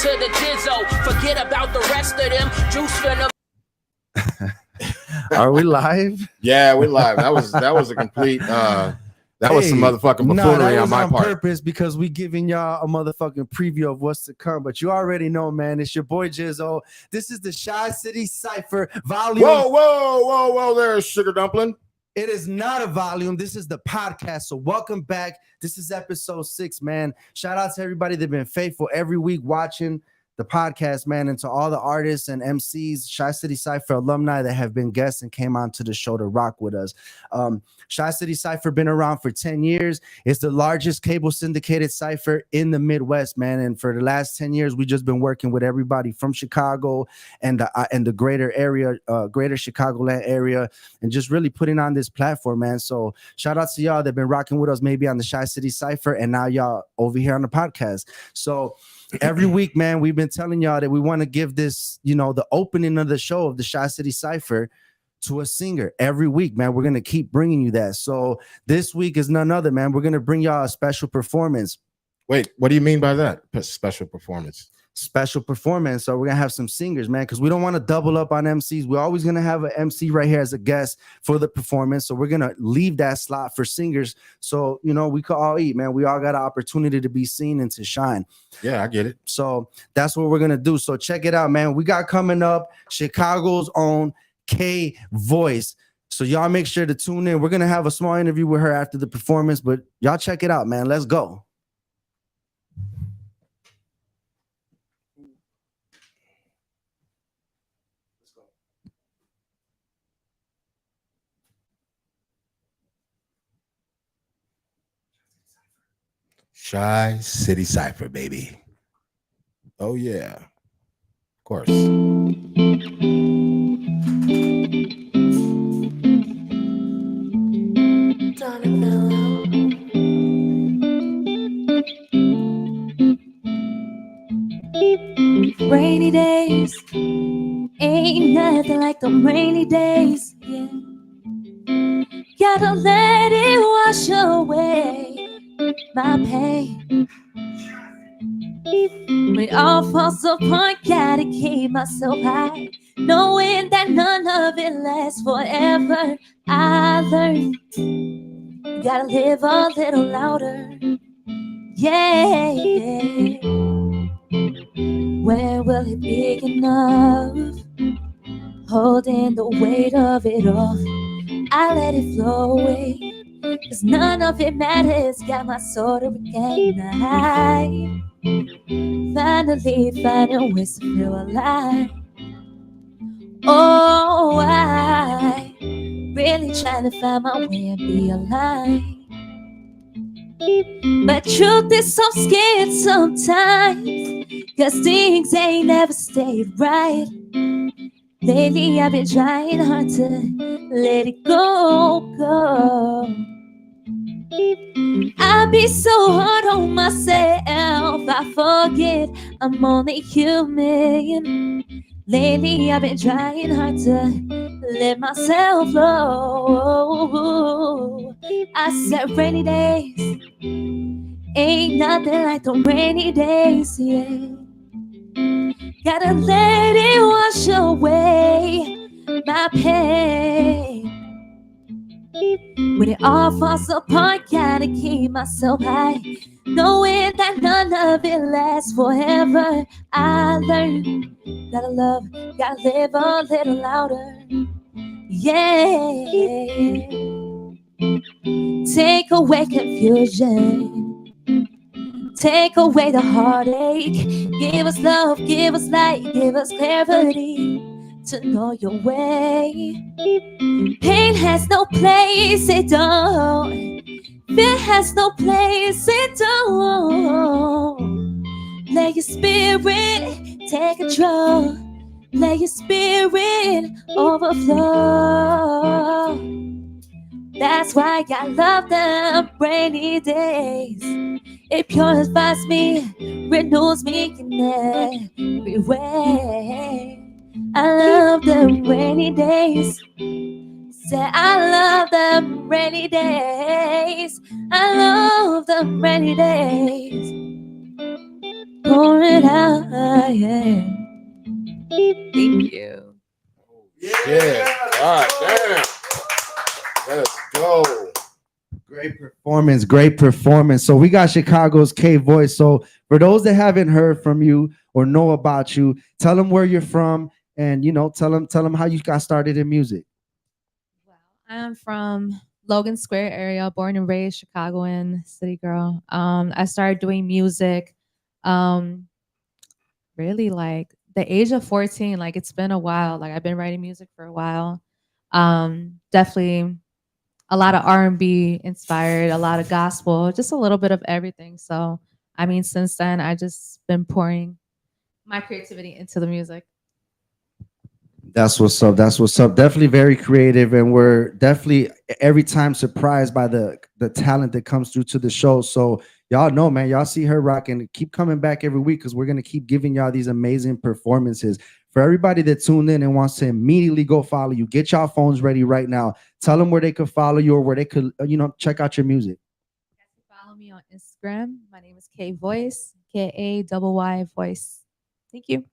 to the Gizzo. Forget about the rest of them. Juice finna. Are we live? Yeah, we're live. That was a complete that was some motherfucking buffoonery on my part. Purpose because we giving y'all a motherfucking preview of what's to come. But you already know, man. It's your boy Gizzo. This is the ChiCity Cypher volume. Whoa there, Sugar Dumpling. It is not a volume. This is the podcast. So welcome back. This is episode 6, man. Shout out to everybody that's been faithful every week watching the podcast, man, and to all the artists and MCs, ChiCity Cypher alumni that have been guests and came on to the show to rock with us. ChiCity Cypher been around for 10 years. It's the largest cable syndicated cypher in the Midwest, man. And for the last 10 years, we just been working with everybody from Chicago and the greater area, greater Chicagoland area, and just really putting on this platform, man. So shout out to y'all that been rocking with us maybe on the ChiCity Cypher, and now y'all over here on the podcast. So every week, man, we've been telling y'all that we want to give this, the opening of the show of the ChiCity Cypher to a singer every week, man. We're going to keep bringing you that. So this week is none other, man. We're going to bring y'all a special performance. Wait, what do you mean by that? Special performance? Special performance. So we're going to have some singers, man, because we don't want to double up on MCs. We're always going to have an MC right here as a guest for the performance. So we're going to leave that slot for singers. So, we could all eat, man. We all got an opportunity to be seen and to shine. Yeah, I get it. So that's what we're going to do. So check it out, man. We got coming up Chicago's own KayyVoice. So y'all make sure to tune in. We're going to have a small interview with her after the performance, but y'all check it out, man. Let's go. ChiCity Cypher, baby. Oh yeah, of course. Rainy days ain't nothing like them rainy days. Yeah. Gotta let it wash away my pain. When it all falls apart, gotta keep myself high, knowing that none of it lasts forever. I learned you gotta live a little louder. Yeah, yeah. Where will it be enough? Holding the weight of it all, I let it flow away, 'cause none of it matters. Got my soul to regain. I finally finding ways to feel alive. Oh, I really trying to find my way and be alive. But truth is so scared sometimes, 'cause things ain't never stayed right. Lately I've been trying hard to let it go. I be so hard on myself, I forget I'm only human. Lately I've been trying hard to let myself go. I said rainy days ain't nothing like them rainy days, yeah. Gotta let it wash away my pain. When it all falls apart, gotta keep myself high, knowing that none of it lasts forever. I learned, gotta love, gotta live a little louder. Yeah. Take away confusion, take away the heartache. Give us love, give us light, give us clarity to know your way. Pain has no place, it don't. Fear has no place, it don't. Let your spirit take control. Let your spirit overflow. That's why I love them rainy days. It purifies me, renews me in every way. I love them rainy days. Say I love them rainy days. I love them rainy days. Pour it out. yeah. Thank you. Yeah. God damn. Let's go. Great performance. So we got Chicago's KayyVoice. So for those that haven't heard from you or know about you, tell them where you're from, and tell them how you got started in music. Well, I'm from Logan Square area, born and raised Chicagoan city girl. I started doing music really like the age of 14. Like it's been a while. Like I've been writing music for a while. Definitely a lot of R&B inspired, a lot of gospel, just a little bit of everything. So I mean, since then I just been pouring my creativity into the music. That's what's up. That's what's up. Definitely very creative, and we're definitely every time surprised by the talent that comes through to the show. So y'all know, man, y'all see her rocking. Keep coming back every week because we're gonna keep giving y'all these amazing performances. For everybody that tuned in and wants to immediately go follow you, get y'all phones ready right now. Tell them where they could follow you or where they could, check out your music. Follow me on Instagram. My name is KayyVoice, KayyVoice voice. Thank you.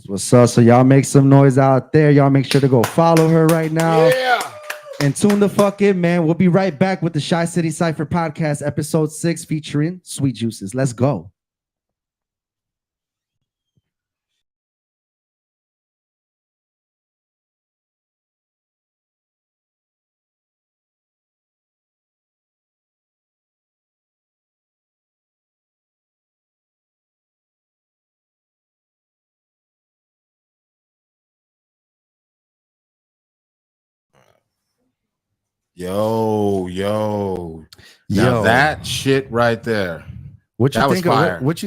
What's up? So y'all make some noise out there. Y'all make sure to go follow her right now. Yeah. And tune the fuck in, man. We'll be right back with the ChiCity Cypher Podcast, episode 6, featuring Sweet Juices. Let's go. Yo. Now that shit right there. What you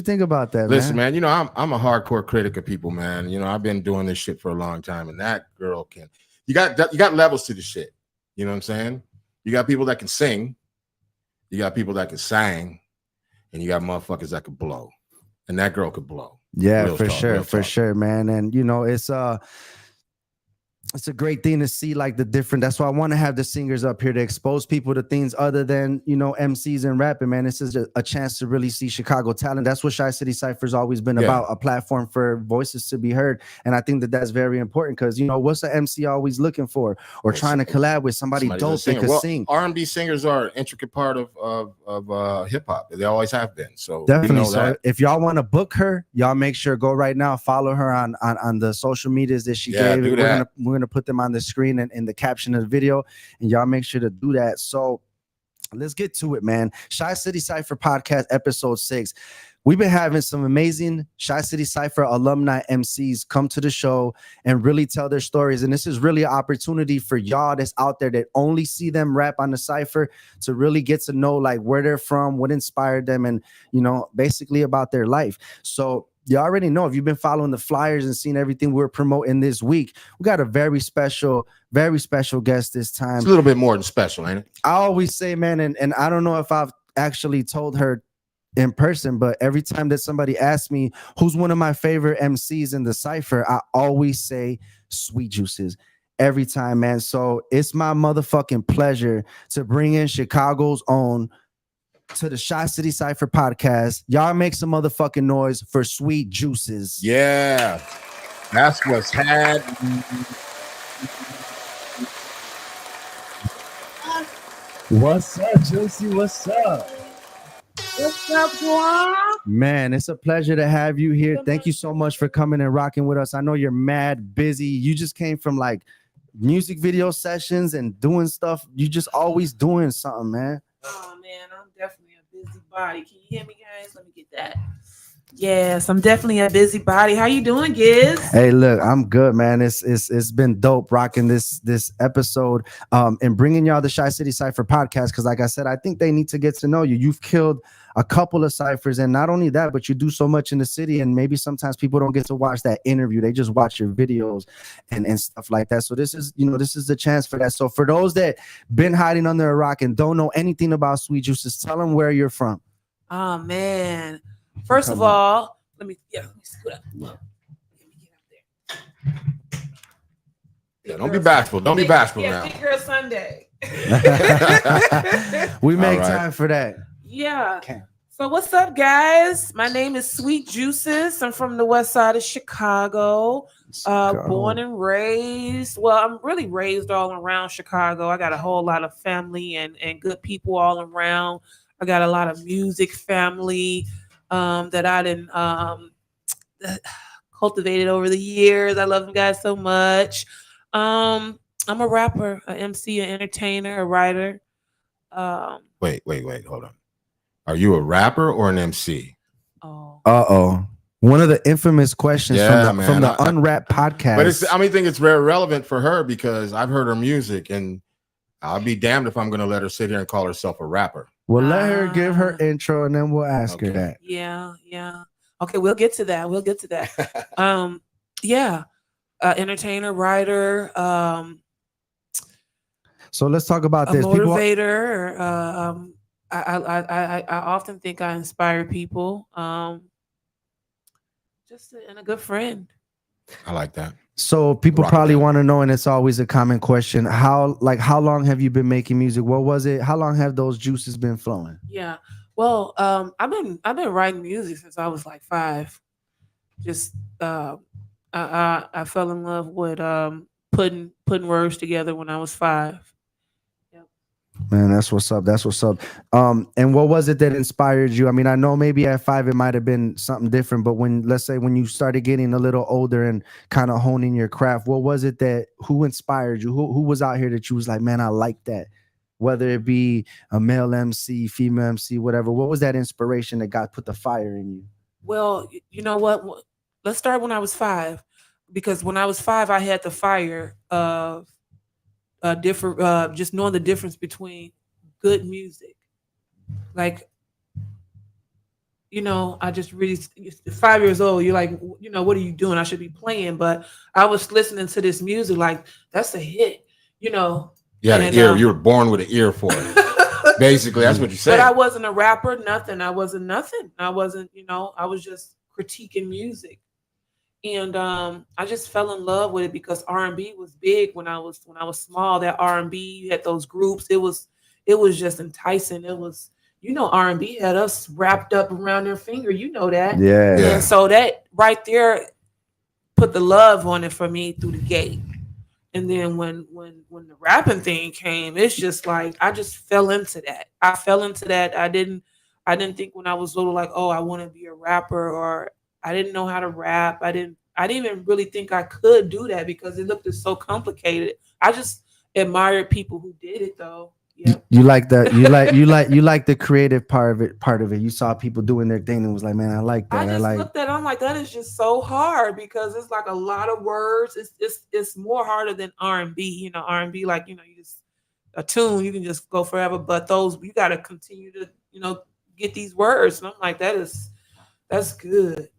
think about that? Listen, man, I'm a hardcore critic of people, man. I've been doing this shit for a long time, and that girl you got levels to the shit. You know what I'm saying? You got people that can sing, you got people that can sing, and you got motherfuckers that can blow. And that girl could blow. Yeah, for sure, man. And it's a great thing to see like the different. That's why I want to have the singers up here to expose people to things other than MCs and rapping, man. This is a chance to really see Chicago talent. That's what ChiCity Cypher's always been about, a platform for voices to be heard. And I think that's very important because what's an MC always looking for or trying to collab with somebody dope that can sing. R&B singers are an intricate part of hip hop. They always have been. So definitely. So if y'all want to book her, y'all make sure go right now, follow her on the social medias that she gave. We're gonna put them on the screen and in the caption of the video, and y'all make sure to do that. So let's get to it, man. ChiCity Cypher Podcast, episode 6. We've been having some amazing ChiCity Cypher alumni MCs come to the show and really tell their stories. And this is really an opportunity for y'all that's out there that only see them rap on the Cypher to really get to know like where they're from, what inspired them, and basically about their life. So you already know, if you've been following the flyers and seen everything we're promoting this week, we got a very special guest this time. It's a little bit more than special, ain't it? I always say, man, and I don't know if I've actually told her in person, but every time that somebody asks me who's one of my favorite MCs in the Cypher, I always say Sweet Juices. Every time, man. So it's my motherfucking pleasure to bring in Chicago's own to the ChiCity Cypher Podcast. Y'all make some motherfucking noise for Sweet Juices. Yeah, that's what's had. What's up, Juicy? What's up? What's up, boy? Man, it's a pleasure to have you here. Thank you so much for coming and rocking with us. I know you're mad busy. You just came from like music video sessions and doing stuff. You just always doing something, man. Oh man, I'm definitely a busybody. Can you hear me, guys? Let me get that. Yes, I'm definitely a busybody. How you doing, Giz? Hey, look, I'm good, man. It's been dope rocking this episode and bringing y'all the ChiCity Cypher Podcast because, like I said, I think they need to get to know you. You've killed a couple of ciphers, and not only that, but you do so much in the city, and maybe sometimes people don't get to watch that interview. They just watch your videos and stuff like that. So this is the chance for that. So for those that been hiding under a rock and don't know anything about Sweet Juices, tell them where you're from. Oh man. First of all, let me scoot up. Let me get up there. Yeah, don't be bashful. Don't be bashful now. Big Girl Sunday. We make time for that. Yeah. So what's up, guys? My name is Sweet Juices. I'm from the west side of Chicago. Born and raised. Well, I'm really raised all around Chicago. I got a whole lot of family and good people all around. I got a lot of music family that I didn't cultivated over the years. I love them guys so much. I'm a rapper, an MC, an entertainer, a writer. Wait, hold on. Are you a rapper or an MC? Uh-oh. One of the infamous questions from the Unwrapped podcast. But I think it's very relevant for her because I've heard her music and I'll be damned if I'm going to let her sit here and call herself a rapper. Well, let her give her intro and then we'll ask her that. Yeah. Okay, we'll get to that. Entertainer, writer, so let's talk about this. Motivator. I often think I inspire people. And a good friend. I like that. So people probably want to know, and it's always a common question: how long have you been making music? What was it? How long have those juices been flowing? Yeah. Well, I've been writing music since I was like 5. Just I fell in love with putting words together when I was 5. Man, that's what's up. And what was it that inspired you? I mean, I know maybe at 5 it might have been something different, but let's say when you started getting a little older and kind of honing your craft, what was it who inspired you? Who was out here that you was like, man, I like that? Whether it be a male MC, female MC, whatever. What was that inspiration that put the fire in you? Well, you know what? Let's start when I was 5, because when I was 5, I had the fire of just knowing the difference between good music. Like, I just really 5 years old. You're like, what are you doing? I should be playing, but I was listening to this music like that's a hit. You had an ear. You were born with an ear for it. Basically, that's what you said. But I wasn't a rapper. Nothing. I wasn't nothing. I wasn't. I was just critiquing music. And I just fell in love with it because R&B was big when I was small. That R&B, you had those groups. It was just enticing. It was, R&B had us wrapped up around their finger. You know that. Yeah. And so that right there put the love on it for me through the gate. And then when the rapping thing came, it's just like I just fell into that. I didn't think when I was little like, oh, I want to be a rapper, or I didn't know how to rap. I didn't even really think I could do that because it looked so complicated. I just admired people who did it though. Yeah. You like that. You like the creative part of it. You saw people doing their thing and was like, man, I like that. I just looked at it, I'm like, that is just so hard because it's like a lot of words. It's more harder than R&B. R&B, like, you just a tune, you can just go forever. But those, you got to continue to, get these words. And I'm like, that's good,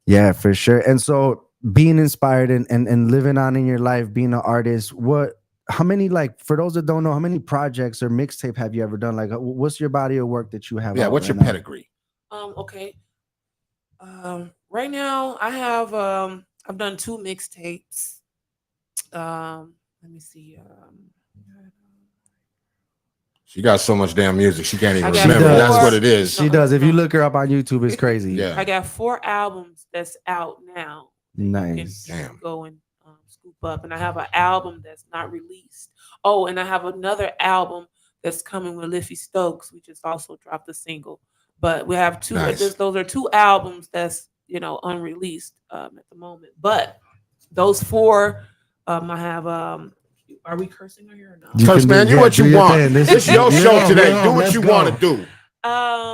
Yeah, for sure. And so being inspired and living on in your life, being an artist, how many, like, for those that don't know, how many projects or mixtape have you ever done? Like, what's your body of work that you have? Yeah, what's your pedigree? Okay. Right now I have I've done 2 mixtapes. Let me see. She got so much damn music she can't even I got remember. 4. That's what it is. She does. If you look her up on YouTube, it's crazy. Yeah. I got 4 albums that's out now. Nice. You can go and scoop up. And I have an album that's not released. Oh, and I have another album that's coming with Liffy Stokes. We just also dropped a single. But we have 2. Nice. Those are 2 albums that's unreleased at the moment. But those 4, I have. Are we cursing here or not? Curse, man, do what you want. This is your show today. Do what you want to do.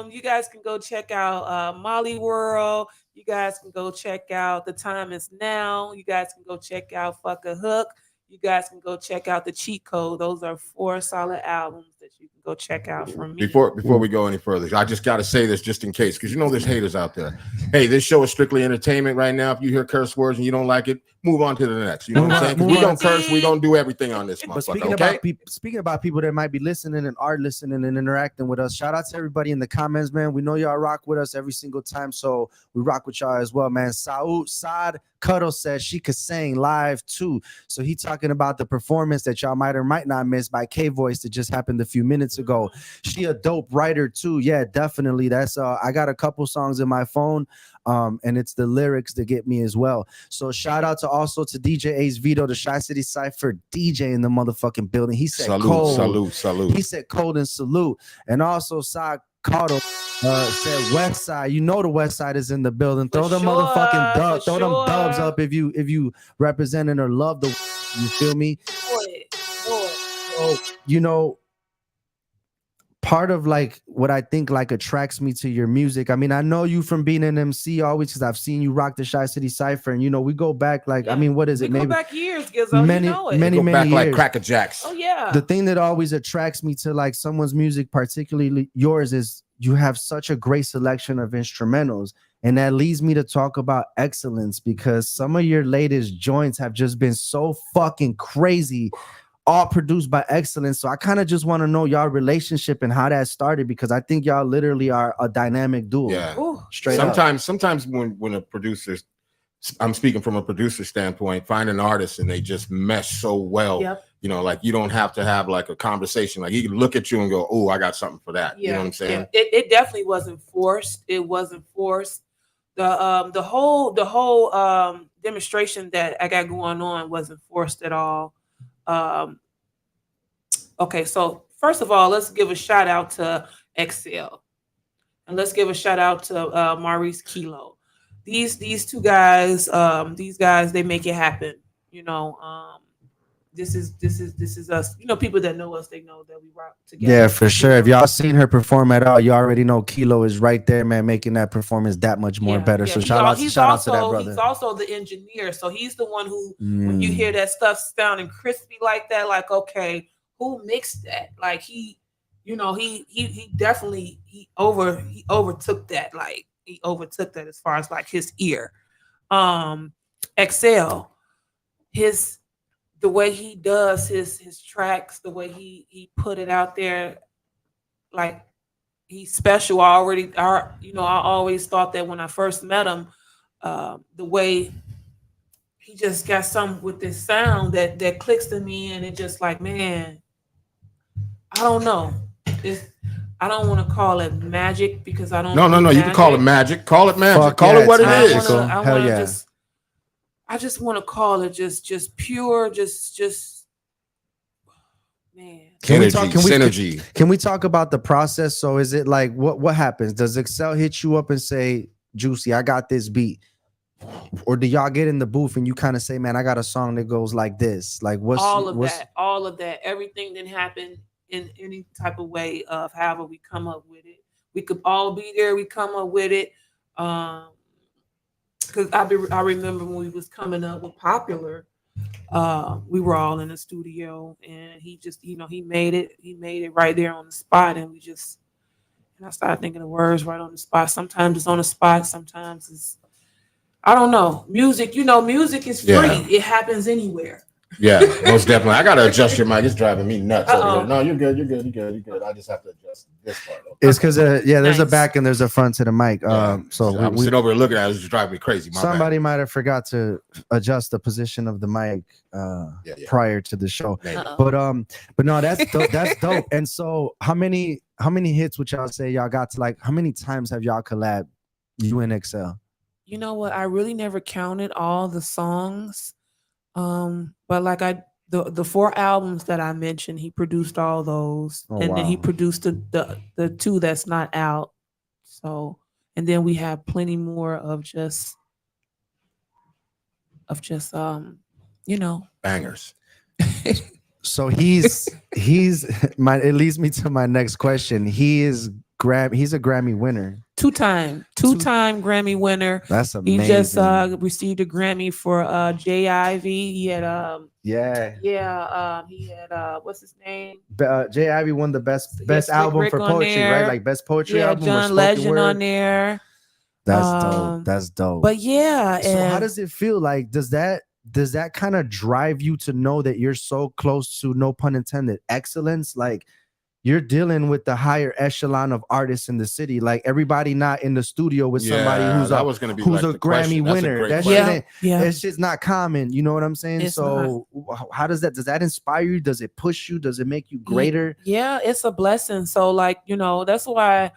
You guys can go check out Molly World. You guys can go check out The Time Is Now. You guys can go check out Fuck a Hook. You guys can go check out The Cheat Code. Those are 4 solid albums that you can go check out from me. Before we go any further, I just got to say this just in case, because there's haters out there. Hey, this show is strictly entertainment right now. If you hear curse words and you don't like it, move on to the next. You know what I'm saying? 'Cause we don't curse. We don't do everything on this motherfucker, speaking about people that might be listening and are listening and interacting with us, shout out to everybody in the comments, man. We know y'all rock with us every single time, so we rock with y'all as well, man. Saad Cuddle says she could sing live too. So he talking about the performance that y'all might or might not miss by KayyVoice that just happened to few minutes ago. She a dope writer too. Yeah, definitely. That's I got a couple songs in my phone. And it's the lyrics that get me as well. So shout out to also to DJ Ace Vito, the ChiCity Cypher DJ in the motherfucking building. He said salute. He said cold and salute. And also Sai Cardo said West Side. You know the West Side is in the building. Throw them motherfucking dubs. Throw them dubs up if you representing or love the. You feel me? So, you know, part of like what I think like attracts me to your music. I mean, I know you from being an MC always because I've seen you rock the ChiCity Cypher, and you know we go back like I mean, what is it? We go back years, Gizzo. Many, you know it. many back years. like Cracker Jacks. Oh yeah. The thing that always attracts me to like someone's music, particularly yours, is you have such a great selection of instrumentals. And that leads me to talk about excellence, because some of your latest joints have just been so fucking crazy, all produced by excellence. So I kind of just want to know y'all relationship and how that started, because I think y'all literally are a dynamic duo. Yeah. Ooh. Straight sometimes when a producer, I'm speaking from a producer standpoint, find an artist and they just mesh so well. Yep. You know, like you don't have to have like a conversation. Like he can look at you and go, "Oh, I got something for that." Yeah. You know what I'm saying? Yeah. It definitely wasn't forced. It wasn't forced. The whole demonstration that I got going on wasn't forced at all. Okay, so first of all, let's give a shout out to Excel, and let's give a shout out to Maurice Kilo. These two guys, they make it happen. You know, this is us. You know, people that know us, they know that we rock together. Yeah, for sure. If y'all seen her perform at all, you already know Kilo is right there, man, making that performance that much more better. So shout out to that brother. He's also the engineer, so he's the one who, when you hear that stuff sounding crispy like that, like, okay, who mixed that? Like he definitely overtook that. Like he overtook that as far as like his ear. Excel, the way he does his tracks, the way he put it out there, like he's special. I always thought that when I first met him, the way he just got something with this sound that clicks to me, and it just like, man, I don't know. I don't want to call it magic because I don't. No. You can call it magic. Call it magic. Fuck call yeah, it what it is. I just want to call it just pure, just man. Synergy. Can we talk about the process? So is it like what happens? Does Excel hit you up and say, Juicy, I got this beat? Or do y'all get in the booth and you kind of say, man, I got a song that goes like this? Like all of that, everything that happened in any type of way of however we come up with it. We could all be there, we come up with it. Because I remember when we was coming up with Popular, we were all in the studio, and he just, he made it right there on the spot, and I started thinking of words right on the spot. Sometimes it's on the spot, sometimes it's, I don't know. Music is free. Yeah. It happens anywhere. Yeah, most definitely. I gotta adjust your mic. It's driving me nuts. No, you're good. I just have to adjust this part. It's because there's a back and there's a front to the mic. So I'm sitting over here looking at it. It's just driving me crazy. Somebody might have forgot to adjust the position of the mic prior to the show. But no, that's dope. That's dope. And so how many hits would y'all say y'all got to? Like, how many times have y'all collabed, you and Excel? You know what? I really never counted all the songs. But like the 4 albums that I mentioned, he produced all those, then he produced the 2 that's not out. So, and then we have plenty more of just bangers. So he's it leads me to my next question. He's a Grammy winner. Two-time Grammy winner. That's amazing. He just received a Grammy for JIV. He had he had what's his name? JIV won the best album for poetry, right? Like best poetry album. John Legend on there. That's dope. That's dope. But yeah. So how does it feel? Like, does that kind of drive you to know that you're so close to, no pun intended, excellence? Like, you're dealing with the higher echelon of artists in the city. Like everybody not in the studio with somebody who's a Grammy winner. That shit, it's just not common. You know what I'm saying? It's so how does that inspire you? Does it push you? Does it make you greater? Yeah, it's a blessing. So like, that's why,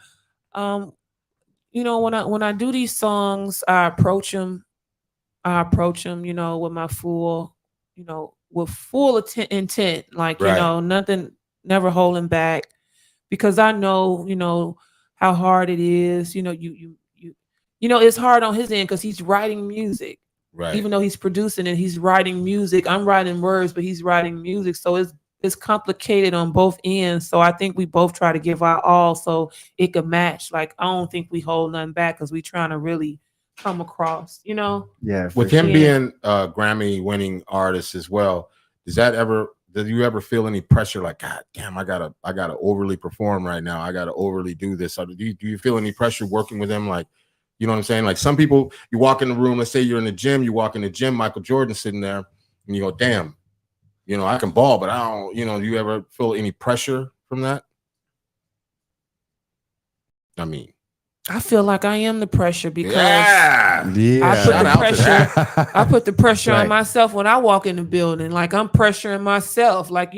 when I do these songs, I approach them, with my full, with full intent, like, nothing, never holding back, because I know, how hard it is. It's hard on his end because he's writing music, right? Even though he's producing it, he's writing music. I'm writing words, but he's writing music. So it's complicated on both ends. So I think we both try to give our all so it could match. Like, I don't think we hold nothing back because we trying to really come across, Yeah. With him being a Grammy winning artist as well, did you ever feel any pressure? Like, God damn, I gotta overly perform right now. I gotta overly do this. Do you feel any pressure working with him? Like, you know what I'm saying? Like, some people, you walk in the room, let's say you're in the gym, Michael Jordan sitting there, and you go, damn, I can ball, but I don't, do you ever feel any pressure from that? I mean, I feel like I am the pressure because I put the pressure on myself when I walk in the building. Like, I'm pressuring myself. Like,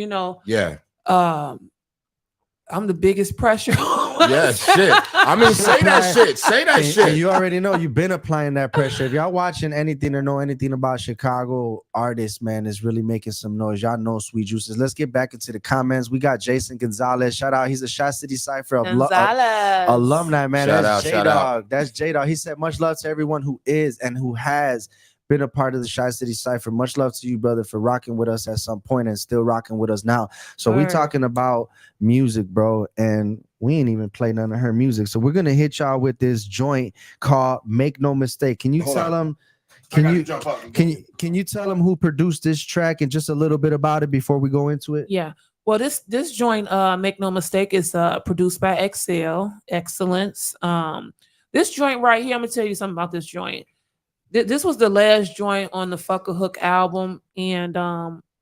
I'm the biggest pressure. Yeah, shit. I mean, say that shit. Say that shit. And you already know you've been applying that pressure. If y'all watching anything or know anything about Chicago artists, man, is really making some noise. Y'all know Sweet Juices. Let's get back into the comments. We got Jason Gonzalez. Shout out. He's a ChiCity Cypher alumni, man. That's J-Dog. That's J-Dog. He said, much love to everyone who is and who has been a part of the ChiCity Cypher. Much love to you, brother, for rocking with us at some point and still rocking with us now. So we talking about music, bro, and we ain't even play none of her music. So we're gonna hit y'all with this joint called "Make No Mistake." Can you tell them? Can you tell them who produced this track and just a little bit about it before we go into it? Yeah. Well, this joint, "Make No Mistake," is produced by Excellence. This joint right here, I'm gonna tell you something about this joint. This was the last joint on the Fuck a Hook album, and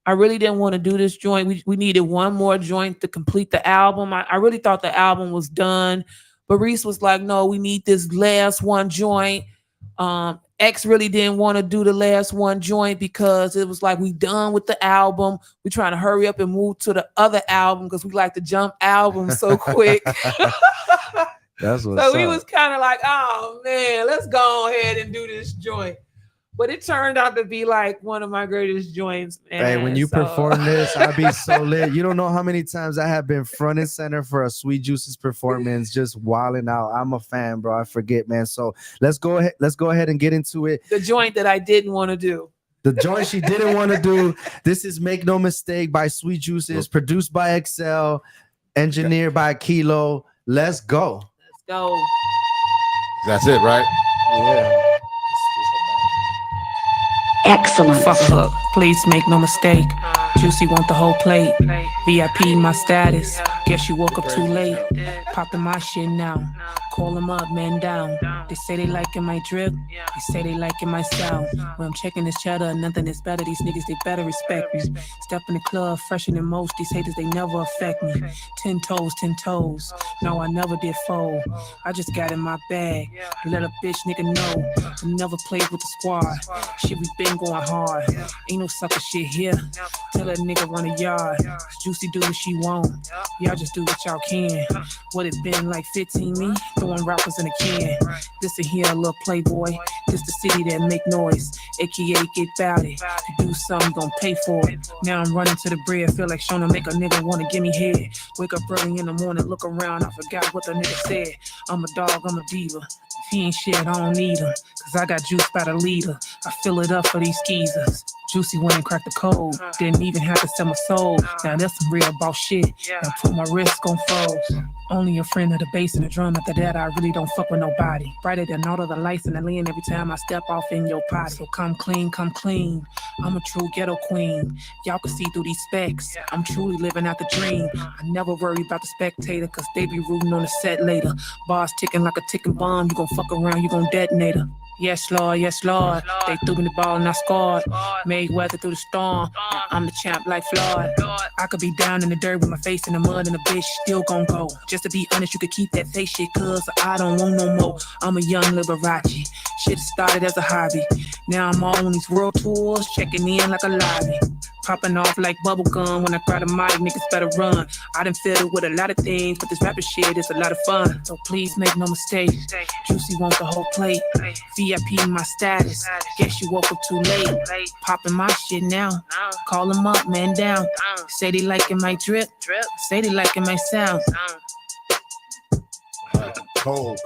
I really didn't want to do this joint. We needed one more joint to complete the album. I really thought the album was done, but Reese was like, no, we need this last one joint. X really didn't want to do the last one joint because it was like, we done with the album. We're trying to hurry up and move to the other album because we like to jump albums so quick. That's what's so we was kind of like, oh man, let's go ahead and do this joint. But it turned out to be like one of my greatest joints, man. Hey, when you perform this, I'd be so lit. You don't know how many times I have been front and center for a Sweet Juices performance, just wilding out. I'm a fan, bro. I forget, man. So let's go ahead and get into it. The joint that I didn't want to do. The joint she didn't want to do. This is "Make No Mistake" by Sweet Juices, produced by XL, engineered by Kilo. Let's go. Go. That's it, right? Yeah. Excellent. Fuck up. Please make no mistake. Juicy want the whole plate. VIP my status. Guess you woke up too late. Popping my shit now. Call them up, man down. They say they liking my drip. They say they liking my style. When I'm checking this cheddar, nothing is better. These niggas, they better respect me. Step in the club, fresher than most. These haters, they never affect me. 10 toes. No, I never did fold. I just got in my bag. Let a bitch nigga know. I never played with the squad. Shit, we been going hard. Ain't no sucker shit here. Tell that nigga run a yard. Juicy do what she want. Y'all just do what y'all can. What it been like 15 me? Throwing rappers in a can. This in here a little playboy. This the city that make noise. AKA get bout it. If you do something, you gon' pay for it. Now I'm running to the bread. Feel like Shona make a nigga wanna give me head. Wake up early in the morning, look around. I forgot what the nigga said. I'm a dog, I'm a diva. If he ain't shit, I don't need him. Cause I got juice by the leader. I fill it up for these skeezers. Juicy went and cracked the code. Didn't even have to sell my soul. Now that's some real boss shit. Now put my wrist on froze. Only a friend of the bass and the drum. After that, I really don't fuck with nobody. Brighter than all of the lights in the lane every time I step off in your potty. So come clean, come clean. I'm a true ghetto queen. Y'all can see through these specs. I'm truly living out the dream. I never worry about the spectator, cause they be rooting on the set later. Bars ticking like a ticking bomb. You gon' fuck around, you gon' detonate her. Yes, Lord, yes, Lord. They threw me the ball and I scored. Mayweather through the storm. I'm the champ like Floyd. I could be down in the dirt with my face in the mud and the bitch still gon' go. Just to be honest, you could keep that face shit, cause I don't want no more. I'm a young Liberace. Shit started as a hobby. Now I'm all on these world tours, checking in like a lobby. Popping off like bubble gum when I grab the mic, niggas better run. I done fiddled with a lot of things, but this rapping shit is a lot of fun. So please make no mistake, Juicy wants the whole plate. VIP my status, guess you woke up too late. Popping my shit now, call them up, man down. Say they liking my drip, say they liking my sound. Cold.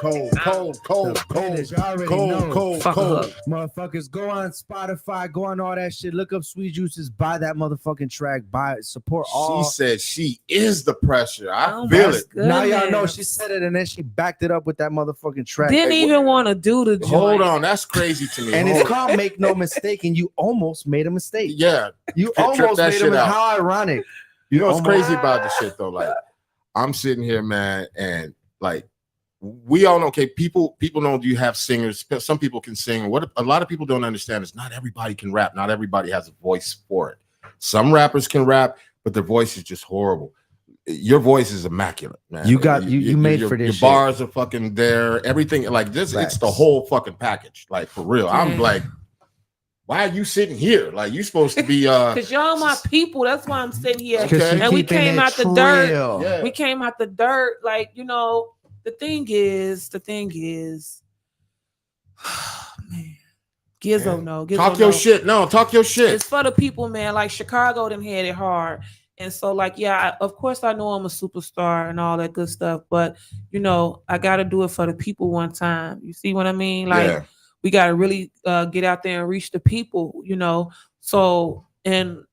Motherfuckers, go on Spotify, go on all that shit. Look up Sweet Juices, buy that motherfucking track, buy it, support all. She said she is the pressure. I feel it. Now y'all know she said it and then she backed it up with that motherfucking track. Didn't even want to do the joint. Hold on, that's crazy to me. And it's called Make No Mistake, and you almost made a mistake. Yeah. You almost made a mistake. How ironic. You know what's crazy about this shit though? Like, I'm sitting here, man, and like, we all know, okay, people know you have singers. Some people can sing. What a lot of people don't understand is not everybody can rap. Not everybody has a voice for it. Some rappers can rap, but their voice is just horrible. Your voice is immaculate, man. You made for this. Your shit. bars are fucking there. Everything like this. Facts. It's the whole fucking package. Like for real. Yeah. I'm like, why are you sitting here? Like you supposed to be because y'all my people. That's why I'm sitting here. Okay. And we came out the dirt. Yeah. We came out the dirt. Like, you know, the thing is, man, Gizzo, no. Gizzo, talk your shit. No, talk your shit. It's for the people, man. Like Chicago, them had it hard. And so, like, yeah, of course I know I'm a superstar and all that good stuff, but you know, I gotta do it for the people one time. You see what I mean? Like, we gotta really get out there and reach the people, you know. So, and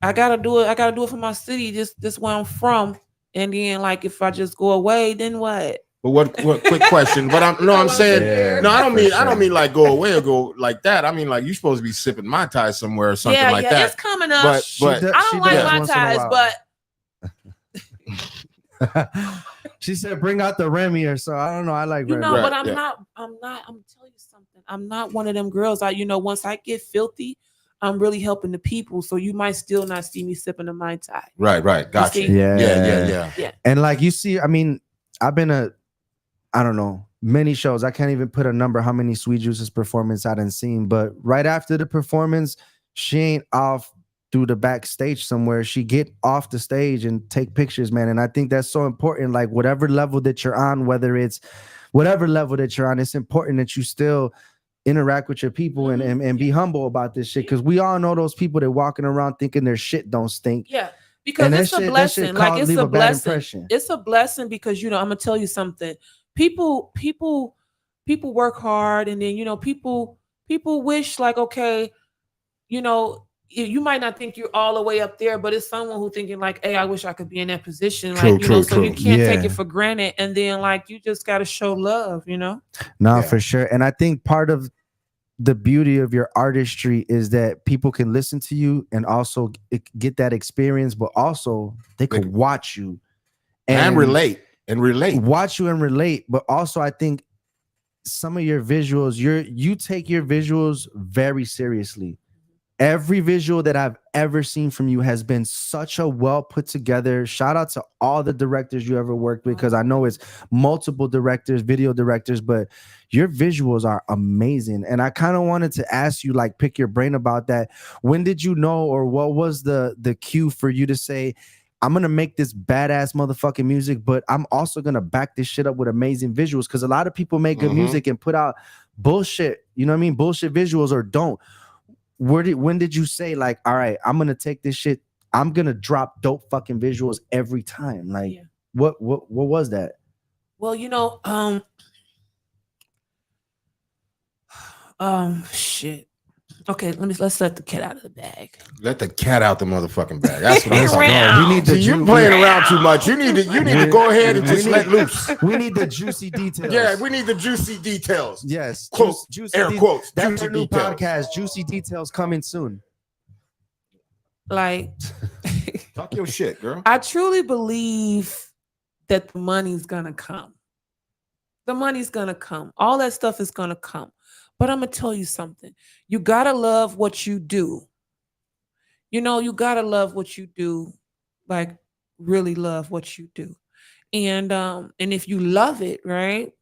I gotta do it. I gotta do it for my city, this where I'm from. And then, like, if I just go away, then what? But what quick question? But I'm saying, no, I don't mean like go away or go like that. I mean like you're supposed to be sipping Mai Tai somewhere or something like that. It's coming up. But I don't like Mai Tais, but she said bring out the Remy or so. I don't know. I like you Remy. know, but I'm gonna tell you something. I'm not one of them girls. Once I get filthy, I'm really helping the people. So you might still not see me sipping a Mai Tai. Right. Gotcha. Yeah. And like you see, I mean, I've been I don't know, many shows. I can't even put a number how many Sweet Juices performance I done seen. But right after the performance, she ain't off through the backstage somewhere. She get off the stage and take pictures, man. And I think that's so important. Like whatever level that you're on, whether it's whatever level that you're on, it's important that you still interact with your people and be humble about this shit. Because we all know those people that walking around thinking their shit don't stink. Yeah. Because it's a blessing. Like it's a blessing. It's a blessing because, you know, I'm gonna tell you something. People work hard, and then, you know, people wish like, okay, you know, you might not think you're all the way up there, but it's someone who thinking like, hey, I wish I could be in that position. Like, you know, so you can't take it for granted. And then like you just gotta show love, you know? No, for sure. And I think part of the beauty of your artistry is that people can listen to you and also get that experience, but also they could watch you and relate. Watch you and relate. But also I think some of your visuals, you take your visuals very seriously. Every visual that I've ever seen from you has been such a well put together. Shout out to all the directors you ever worked with, because I know it's multiple directors, video directors, but your visuals are amazing. And I kind of wanted to ask you, like, pick your brain about that. When did you know, or what was the cue for you to say, I'm going to make this badass motherfucking music, but I'm also going to back this shit up with amazing visuals? Because a lot of people make good music and put out bullshit, you know what I mean? Bullshit visuals or don't. When did you say, like, all right, I'm going to take this shit, I'm going to drop dope fucking visuals every time? Like, what was that? Well, you know, shit. Okay, let's let the cat out of the bag. Let the cat out the motherfucking bag. That's what I'm talking about. We need the you playing around too much. You need to go ahead and just let loose. We need the juicy details. Yeah, we need the juicy details. Yes. Quotes, juicy air quotes. That's Juicy our new details. podcast, Juicy Details, coming soon. Like, talk your shit, girl. I truly believe that the money's gonna come. The money's gonna come. All that stuff is gonna come. But I'm gonna tell you something. You gotta love what you do. You gotta love what you do, like really love what you do. And if you love it, right,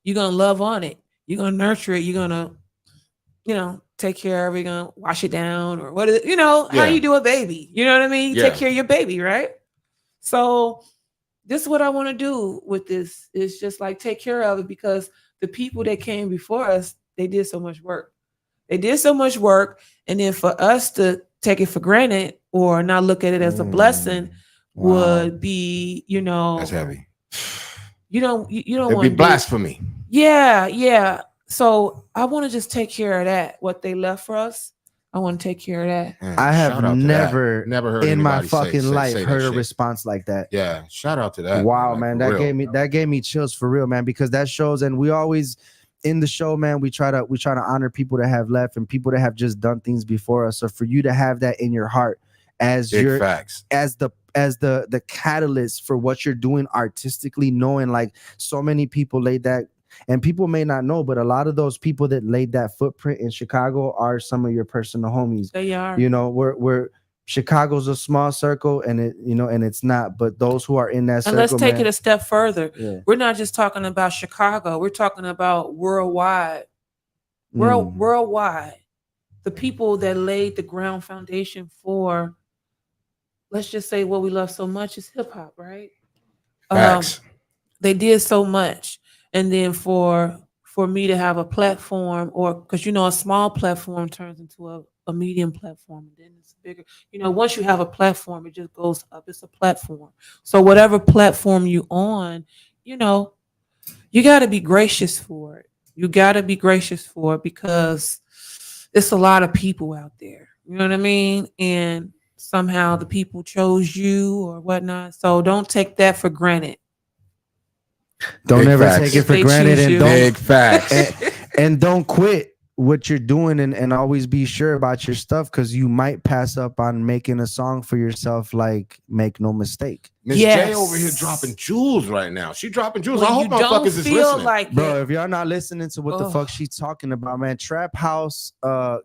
you're gonna love on it. You're gonna nurture it. You're gonna, take care of it. You're gonna wash it down or what is it, how you do a baby. You know what I mean? You take care of your baby, right? So this is what I want to do with this is just like take care of it, because the people that came before us, they did so much work. And then for us to take it for granted or not look at it as a blessing would be, that's heavy. You don't It'd want be blasphemy. Yeah. So I want to just take care of that. What they left for us, I want to take care of that. Man, I have never heard in my say fucking life heard a shit. response like that. Yeah, shout out to that. Wow, like, man, that gave me chills for real, man, because that shows. And we always in the show, man, we try to honor people that have left and people that have just done things before us. So for you to have that in your heart as Big your facts. as the catalyst for what you're doing artistically, knowing like so many people laid that. And people may not know, but a lot of those people that laid that footprint in Chicago are some of your personal homies. They are. We're Chicago's a small circle, and and it's not. But those who are in that circle, let's take it a step further. Yeah. We're not just talking about Chicago. We're talking about worldwide. Worldwide, the people that laid the ground foundation for, let's just say, what we love so much is hip hop, right? Facts. They did so much. And then for me to have a platform, or because a small platform turns into a medium platform, and then it's bigger. Once you have a platform, it just goes up. It's a platform. So whatever platform you on, you got to be gracious for it. You got to be gracious for it, because it's a lot of people out there. You know what I mean? And somehow the people chose you or whatnot. So don't take that for granted. Don't Big ever facts. take it for They granted, choose and you. don't Big facts. and don't quit what you're doing, and always be sure about your stuff, because you might pass up on making a song for yourself. Like, make no mistake. Miss J over here dropping jewels right now. She dropping jewels. When I hope you motherfuckers don't is feel listening. like Bro, it, if y'all not listening to what the fuck she's talking about, man, Trap House,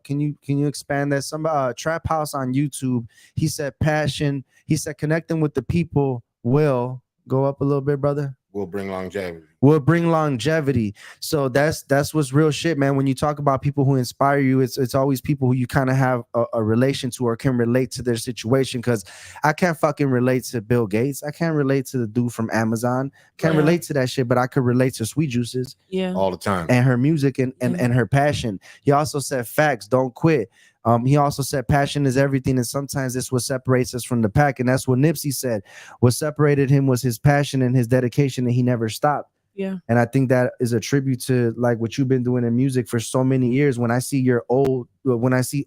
can you expand that? Some Trap House on YouTube. He said passion. He said connecting with the people will go up a little bit, brother. Will bring longevity. Will bring longevity. So that's what's real shit, man. When you talk about people who inspire you, it's always people who you kind of have a relation to or can relate to their situation. Because I can't fucking relate to Bill Gates. I can't relate to the dude from Amazon. Can't relate to that shit, but I could relate to Sweet Juices. Yeah. All the time. And her music and her passion. He also said facts, don't quit. He also said passion is everything, and sometimes it's what separates us from the pack. And that's what Nipsey said. What separated him was his passion and his dedication, and he never stopped. Yeah. And I think that is a tribute to like what you've been doing in music for so many years. When I see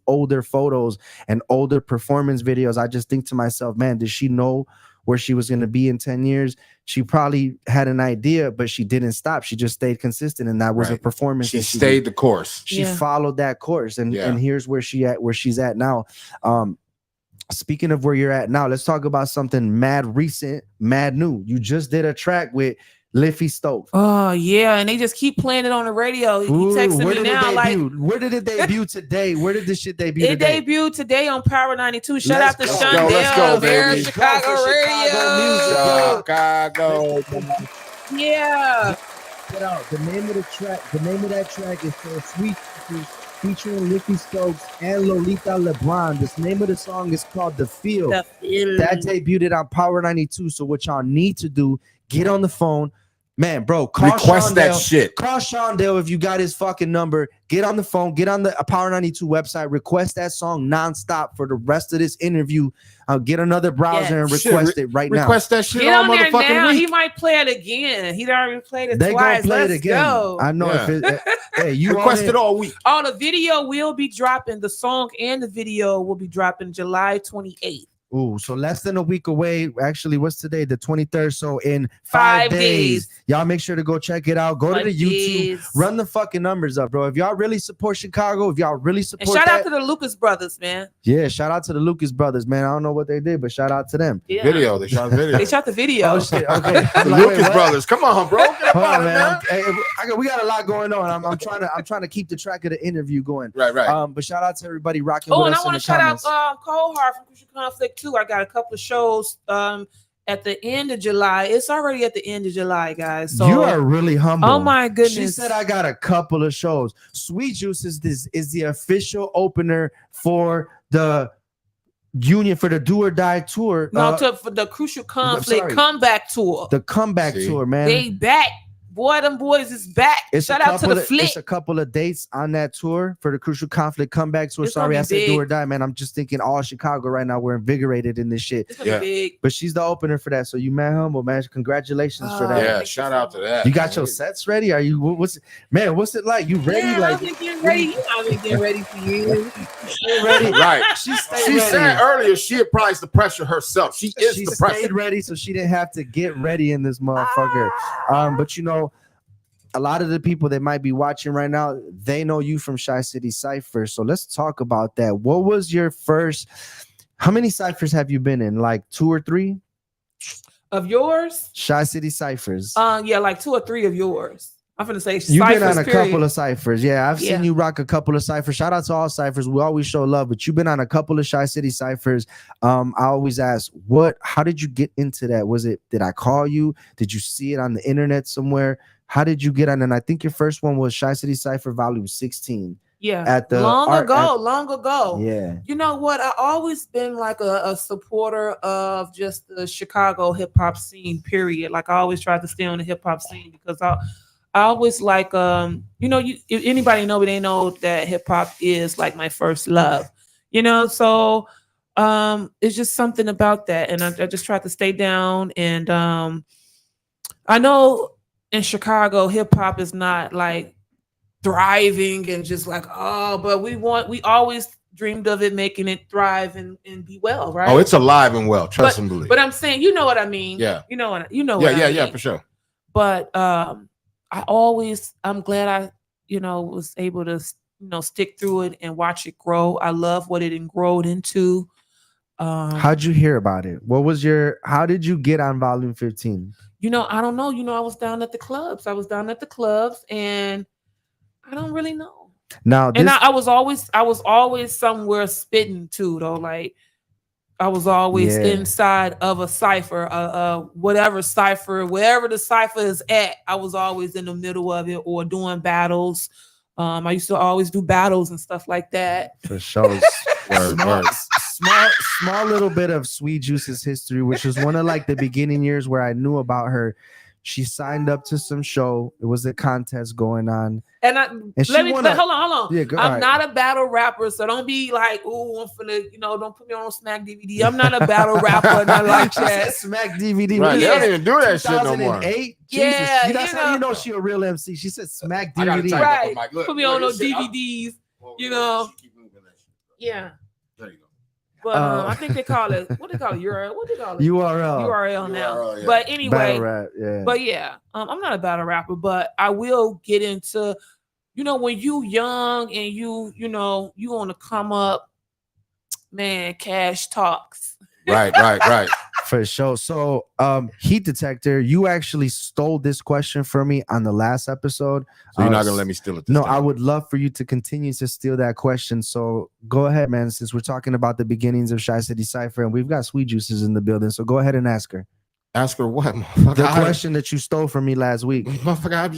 older photos and older performance videos, I just think to myself, man, did she know where she was going to be in 10 years? She probably had an idea, but she didn't stop. She just stayed consistent, and that was a performance. She stayed the course. She followed that course, and here's where she's at now. Speaking of where you're at now, let's talk about something mad recent, mad new. You just did a track with Liffy Stokes. Oh yeah, and they just keep playing it on the radio. He texting me now, like, where did it debut today? Where did this shit debut? It debuted today on Power 92. Shout out to Shondell there, Chicago Radio. Chicago. Yeah. Get out. The name of that track is called Sweet Juices, featuring Liffy Stokes and Lolita LeBron. The name of the song is called The Feel. That debuted on Power 92. So what y'all need to do, get on the phone. Man, bro, request that shit. Call Shondell if you got his fucking number. Get on the phone. Get on the Power 92 website. Request that song nonstop for the rest of this interview. Get another browser and request it right now. Request that shit Get all on there motherfucking now. week. He might play it again. He already played it They twice. gonna play Let's it again. go. I know. Yeah. If it, hey, you request it all week. Oh, the video will be dropping. The song and the video will be dropping July 28th. Ooh, so less than a week away. Actually, what's today? The 23rd. So in 5 days, y'all make sure to go check it out. Go to the YouTube. Run the fucking numbers up, bro. If y'all really support Chicago, if y'all really support, and shout out to the Lucas brothers, man. Yeah, shout out to the Lucas brothers, man. I don't know what they did, but shout out to them. Yeah. Video. They shot video. They shot the video. Oh shit. Okay. The Lucas brothers. Come on, bro. Get Hold on, on, man. Hey, we got a lot going on. I'm trying to keep the track of the interview going. Right. But shout out to everybody rocking. Oh, with and us I want to shout out Cold Heart from Crucial Conflict too. I got a couple of shows at the end of July. It's already at the end of July, guys. So you are really humble. Oh my goodness. She said I got a couple of shows. Sweet Juice is the official opener for the Union for the Do or Die tour. For the Crucial Conflict comeback tour. The comeback tour, man. They back. Boy, them boys is back. Shout out to the Flick. It's a couple of dates on that tour for the Crucial Conflict comeback tour. It's Sorry, I said big. Do or Die, man. I'm just thinking all Chicago right now. We're invigorated in this shit. It's gonna be big. But she's the opener for that. So you mad humble, man. Congratulations for that. Yeah, shout out to that. You got your sets ready? Are you what's it like? You ready? Yeah, like I've been getting ready. I've been getting ready for you. ready? Right. She said earlier she applies the pressure herself. She the pressure. Stayed ready, so she didn't have to get ready in this motherfucker. But you know, a lot of the people that might be watching right now, they know you from ChiCity Cypher. So let's talk about that. What was your first? How many ciphers have you been in? Like 2 or 3 of yours? ChiCity Cyphers. Yeah, like 2 or 3 of yours. I'm gonna say you've been on a period. couple of ciphers. Yeah, I've seen you rock a couple of ciphers. Shout out to all ciphers. We always show love, but you've been on a couple of ChiCity ciphers. I always ask, how did you get into that? Did I call you? Did you see it on the internet somewhere? How did you get on? And I think your first one was ChiCity Cypher Volume 16. Yeah, at the long ago. Yeah. You know what? I always been like a supporter of just the Chicago hip hop scene, period. Like I always tried to stay on the hip hop scene because I always like if anybody know me, they know that hip hop is like my first love. So it's just something about that. And I just tried to stay down. And I know in Chicago, hip hop is not like thriving and just like, but we always dreamed of it, making it thrive and be well, right? Oh, it's alive and well, trust and believe. But I'm saying, you know what I mean? Yeah. You know what I mean? For sure. But I'm glad I, was able to, stick through it and watch it grow. I love what it growed into. How'd you hear about it? How did you get on Volume 15? I don't know. I was down at the clubs. And I don't really know. Now, I was always somewhere spitting too, though. Like I was always inside of a cipher, whatever cipher, wherever the cipher is at. I was always in the middle of it or doing battles. I used to always do battles and stuff like that. For sure. Small little bit of Sweet Juice's history, which was one of like the beginning years where I knew about her. She signed up to some show. It was a contest going on. Hold on. Yeah, I'm not a battle rapper, so don't be like, "Ooh, I'm finna," don't put me on Smack DVD. I'm not a battle rapper, not like that. Smack DVD. Right, they don't even do that shit no more. 2008. Yeah, that's how you know she a real MC. She said Smack DVD. Right. Put me on those DVDs. Yeah. There you go. But I think they call it URL. What they call it? URL now. URL, yeah. But anyway, battle rap, yeah. But yeah, I'm not a battle rapper, but I will get into, when you young and you want to come up, man, cash talks. Right. For sure. So, Heat Detector, you actually stole this question from me on the last episode. So you're not gonna let me steal it this time? I would love for you to continue to steal that question. So go ahead, man. Since we're talking about the beginnings of ChiCity Cypher, and we've got Sweet Juices in the building, so go ahead and ask her. Ask her what? The question that you stole from me last week. Motherfucker,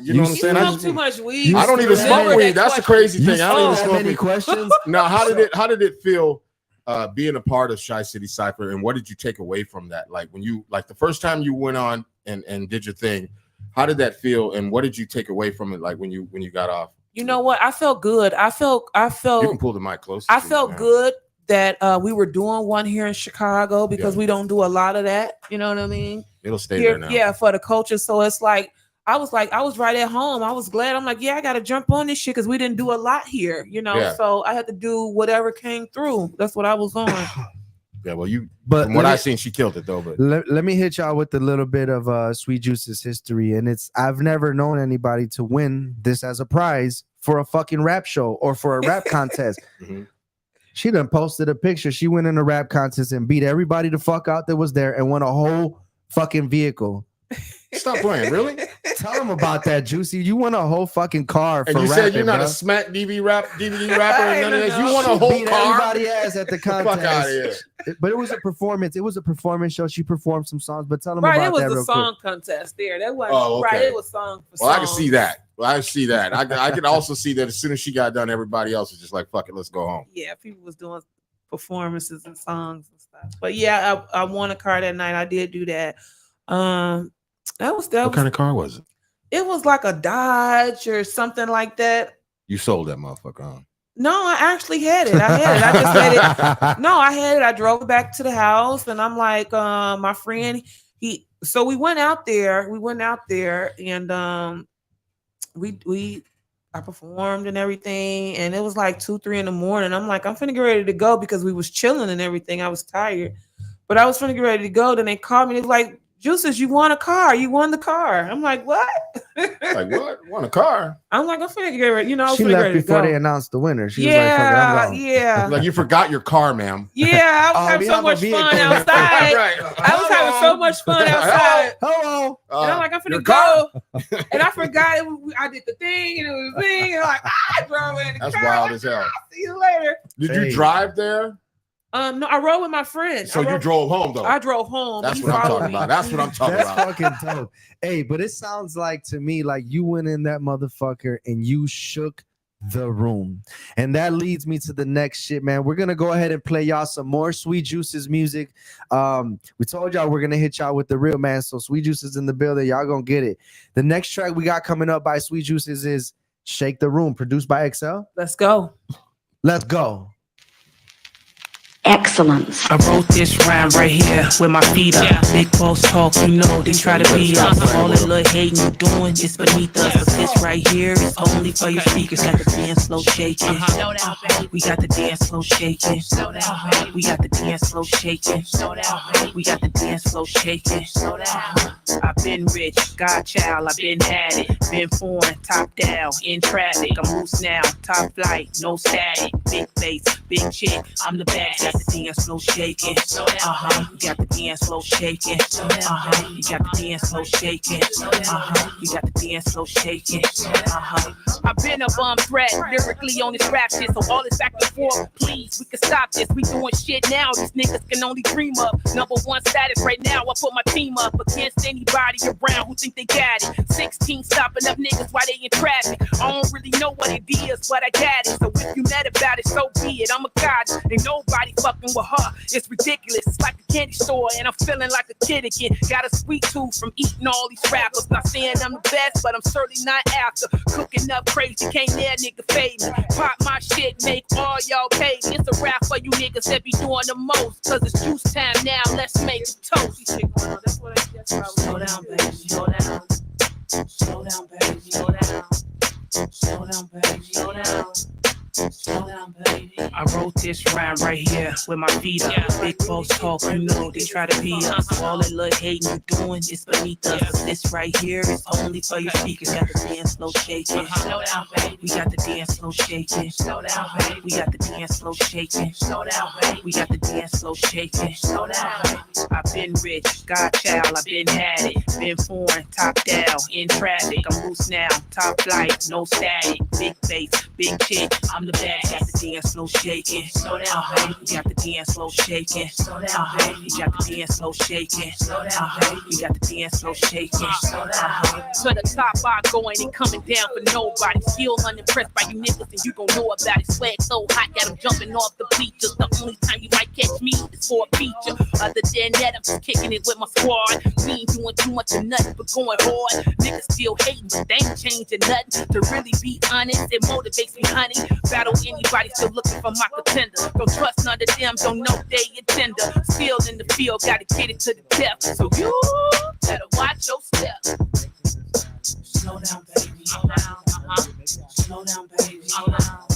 you know what I'm saying? You smoke too much weed. I don't even smoke weed. That's the crazy thing. I don't even smoke many weed. questions. Now, how did it feel? Being a part of ChiCity Cypher, and what did you take away from that? Like when you the first time you went on and did your thing, how did that feel, and what did you take away from it? Like when you got off? You know what? I felt good. I felt. You can pull the mic closer. I felt good that we were doing one here in Chicago because we don't do a lot of that. You know what I mean? It'll stay here, there now. Yeah, for the culture. So it's like I was right at home. I was glad. I'm like, yeah, I got to jump on this shit because we didn't do a lot here, So I had to do whatever came through. That's what I was on. Yeah, well, but from what I've seen, she killed it though. But let me hit y'all with a little bit of Sweet Juice's history, and I've never known anybody to win this as a prize for a fucking rap show or for a rap contest. Mhm. She done posted a picture. She went in a rap contest and beat everybody the fuck out that was there and won a whole fucking vehicle. Stop playing, really? Tell them about that, Juicy. You won a whole fucking car. And for you rapping, said you're not bro. a smack DVD rapper and none of that. You won a whole Beat car. everybody ass at the contest. Fuck out of here. But it was a performance. It was a performance show. She performed some songs. But tell them Right, about it was that the real song quick. contest there. That wasn't Oh, okay. right. It was song for Well, I song. can see that. I can also see that as soon as she got done, everybody else was just like, "Fuck it, let's go home." Yeah, people was doing performances and songs and stuff. But yeah, I won a car that night. I did do that. What kind of car was it? It was like a Dodge or something like that. You sold that motherfucker on. No, I actually had it. I just had it. No, I had it. I drove it back to the house, and I'm like, my friend, so we went out there. And I performed and everything, and it was like 2-3 in the morning. I'm like, I'm finna get ready to go because we was chilling and everything. I was tired, but I was finna get ready to go. Then they called me. They was like, Juices, you won a car. You won the car. I'm like, what? Like, what? Won a car? I'm like, I'm finna get ready. I was She finna get left ready to before go. they announced the winner. She was like, fuck it, I'm going. Yeah. Like, you forgot your car, ma'am. Yeah, I was Oh, having we so have a much vehicle. fun outside. Right. I was having so much fun outside. Hello. And I'm like, I'm your finna go. And I forgot it. I did the thing and it was a thing. And I'm like, I drove in the That's car. wild Like, as hell. See you later. Did Hey. you drive there? No, I rode with my friend. So you drove home though. I drove home. That's He what I'm followed talking me. about. That's what I'm talking That's about. fucking dope. Hey, but it sounds like to me like you went in that motherfucker and you shook the room. And that leads me to the next shit, man. We're gonna go ahead and play y'all some more Sweet Juices music. We told y'all we're gonna hit y'all with the real, man. So Sweet Juices in the building, y'all gonna get it. The next track we got coming up by Sweet Juices is Shake the Room, produced by XL. Let's go. Let's go. Excellence. I wrote this rhyme right here with my feet up. Big boss talk, you know, they try to be up. All that little hating you doing is beneath us. But this right here is only for your speakers. Got the dance floor shaking. We got the dance floor shaking. We got the dance floor shaking. We got the dance floor shaking. I've been rich, godchild, I've been had it. Been foreign, top down, in traffic. I'm loose now, top flight, no static. Big face, big chick, I'm the best. Got the dance floor shaking. You got the dance floor shaking. You got the dance floor shaking. You got the dance floor shaking. I've been a bum threat, lyrically on this rap shit. So all this back and forth, please, we can stop this. We doing shit now, these niggas can only dream up. Number one status right now, I put my team up against anybody around who think they got it. 16 stopping up niggas while they in traffic. I don't really know what it is, but I got it. So if you mad about it, so be it. I'm a god, ain't nobody fucking with her. It's ridiculous, it's like a candy store, and I'm feeling like a kid again. Got a sweet tooth from eating all these rappers. Not saying I'm the best, but I'm certainly not after. Cooking up crazy, can't let nigga fade me. Pop my shit, make all y'all pay me. It's a rap for you niggas that be doing the most. Cause it's juice time now, let's make it toast. That's what I Slow down, baby, slow down. Slow down, baby, slow down. Slow down, baby, slow down. Slow down, baby. I wrote this rhyme right here with my feet up. Big boss talk, you know, they try to be us. All that little hating you doing is beneath us. But this right here is only for your speakers. Got the dance floor shaking. Slow down, baby. We got the dance floor shaking. Slow down, baby. We got the dance floor shaking. Slow down, baby. We got the dance floor shaking. Slow down, baby. I've been rich, godchild, I've been had it. Been foreign, top down, in traffic. I'm loose now, top flight, no static. Big face, big chick, I'm the best. Got the dance floor shaking. Slow down, baby. You got the dance floor shaking. Slow down, baby. You got the dance floor shaking. Slow down, baby. You got the dance floor shaking. Slow down, baby. To the top I go, and ain't coming down for nobody. Still unimpressed by you niggas, and you gon' know about it. Swag so hot, got them jumping off the bleachers. The only time you might catch me is for a feature. Other than that, I'm just kicking it with my squad. We ain't doing too much of nothing but going hard. Niggas still hating, but they ain't changing nothing. To really be honest, it motivates me, honey. Battle anybody still looking for my contender. Don't trust none of them, don't know they agenda. Still in the field, gotta get it to the depth. So you better watch your step. Slow down, baby. Slow down. Slow down, baby. Slow down.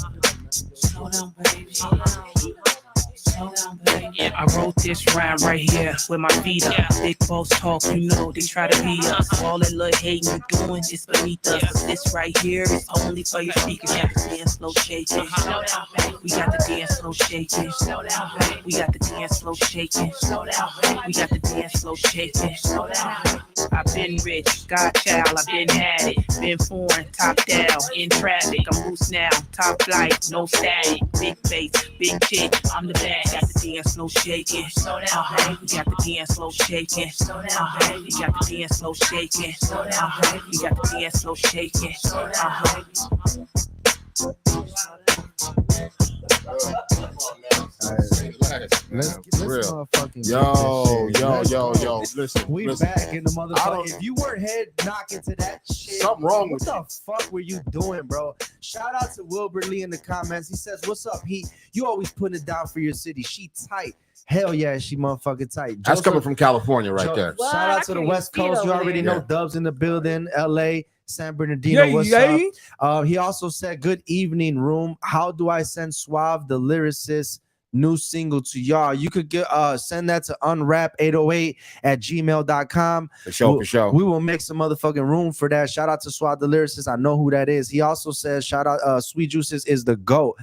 Slow down, baby. Slow down, baby. I wrote this rhyme right here with my feet up. Big boss talk, you know they try to be us. All that little hating you doing is beneath us. But this right here is only for your speakers. Got the dance floor shaking. We got the dance floor shaking. We got the dance floor shaking. We got the dance floor shaking. I've been rich, godchild, I've been had it. Been foreign, top down, in traffic. I'm loose now, top flight, no static. Big face, big chick, I'm the best. Got the dance floor shaking. We got the dance floor shaking. We got the dance floor shaking. We got the dance floor shaking. Let's motherfucking Yo, listen. We listen. back in the motherfucker. If you weren't head knocking to that shit, Something wrong what with the fuck were you doing, bro? Shout out to Wilbur Lee in the comments. He says, "What's up, Heat? You always putting it down for your city. She tight. Hell yeah, she motherfucking tight." That's coming from California right there. What? Shout out I to the can't West see it Coast. You over already there. know Dubs in the building. LA, San Bernardino. What's up? He also said, "Good evening, room. How do I send Suave the lyricist new single to y'all?" You could get send that to unwrap808@gmail.com. For sure. We will make some motherfucking room for that. Shout out to Suave the lyricist. I know who that is. He also says, shout out Sweet Juices is the GOAT.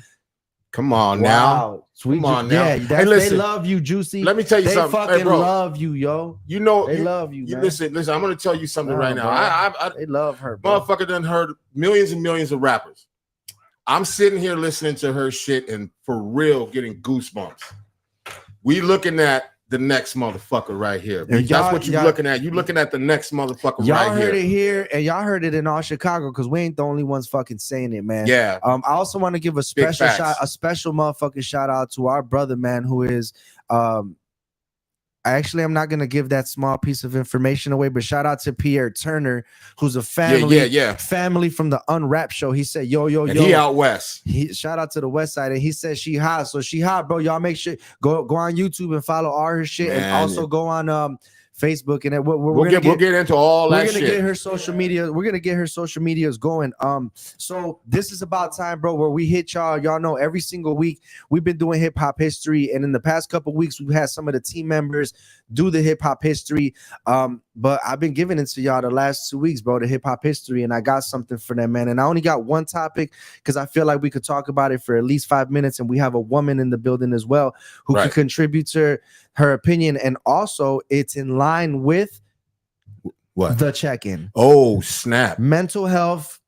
Come on now. Sweet Come on now. Yeah, Hey, listen. They love you, Juicy. Let me tell you They something. fucking Hey, bro, love you, yo. you know, They love you, man. Listen, I'm going to tell you something Nah, right now. bro. I They love her, bro. motherfucker done heard millions and millions of rappers. I'm sitting here listening to her shit and for real getting goosebumps. We looking at the next motherfucker right here. And That's what you're looking at. You're looking at the next motherfucker Y'all right heard here. it here, and y'all heard it in all Chicago because we ain't the only ones fucking saying it, man. Yeah. I also want to give a special facts. a special motherfucking shout out to our brother, man, who is actually, I'm not gonna give that small piece of information away, but shout out to Pierre Turner, who's a family, family from the Unwrap show. He said, "Yo, and he out west." Shout out to the West Side, and he said she hot, so she hot, bro. Y'all make sure go on YouTube and follow all her shit, and also go on Facebook, and we'll get into all that shit. We're gonna get her social media. We're gonna get her social medias going. So this is about time, bro, where we hit y'all. Y'all know every single week we've been doing hip hop history, and in the past couple weeks we've had some of the team members do the hip hop history. But I've been giving it to y'all the last 2 weeks, bro, the hip hop history, and I got something for them, man. And I only got one topic because I feel like we could talk about it for at least 5 minutes, and we have a woman in the building as well who can contribute to her opinion, and also it's in line with what the check-in. Oh snap! Mental health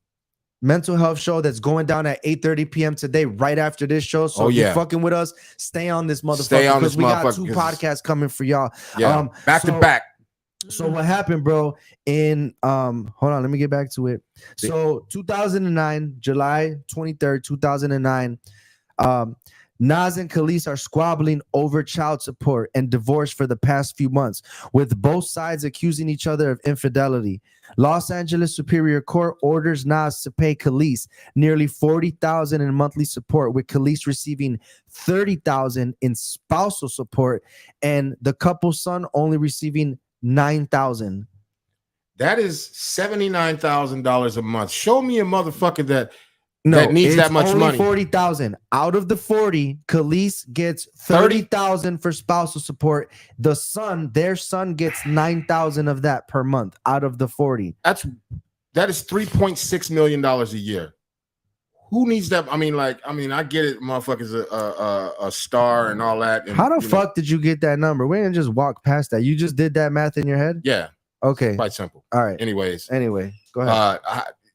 show that's going down at 8:30 p.m. today, right after this show. So if you're fucking with us, stay on this motherfucker because we got 2 podcasts coming for y'all. Yeah, back to back. So what happened, bro? In hold on, let me get back to it. So 2009, July 23rd, 2009. Nas and Khalees are squabbling over child support and divorce for the past few months, with both sides accusing each other of infidelity. Los Angeles Superior Court orders Nas to pay Khalees nearly $40,000 in monthly support, with Khalees receiving $30,000 in spousal support, and the couple's son only receiving $9,000. That is $79,000 a month. Show me a motherfucker that needs that much money. $40,000 out of the 40. Khalees gets $30,000 for spousal support. Their son gets $9,000 of that per month out of the 40. That is $3.6 million a year. Who needs that? I get it. Motherfuckers a star and all that. And, how the fuck did you get that number? We didn't just walk past that. You just did that math in your head? Yeah. Okay. Quite simple. All right. Anyway, go ahead.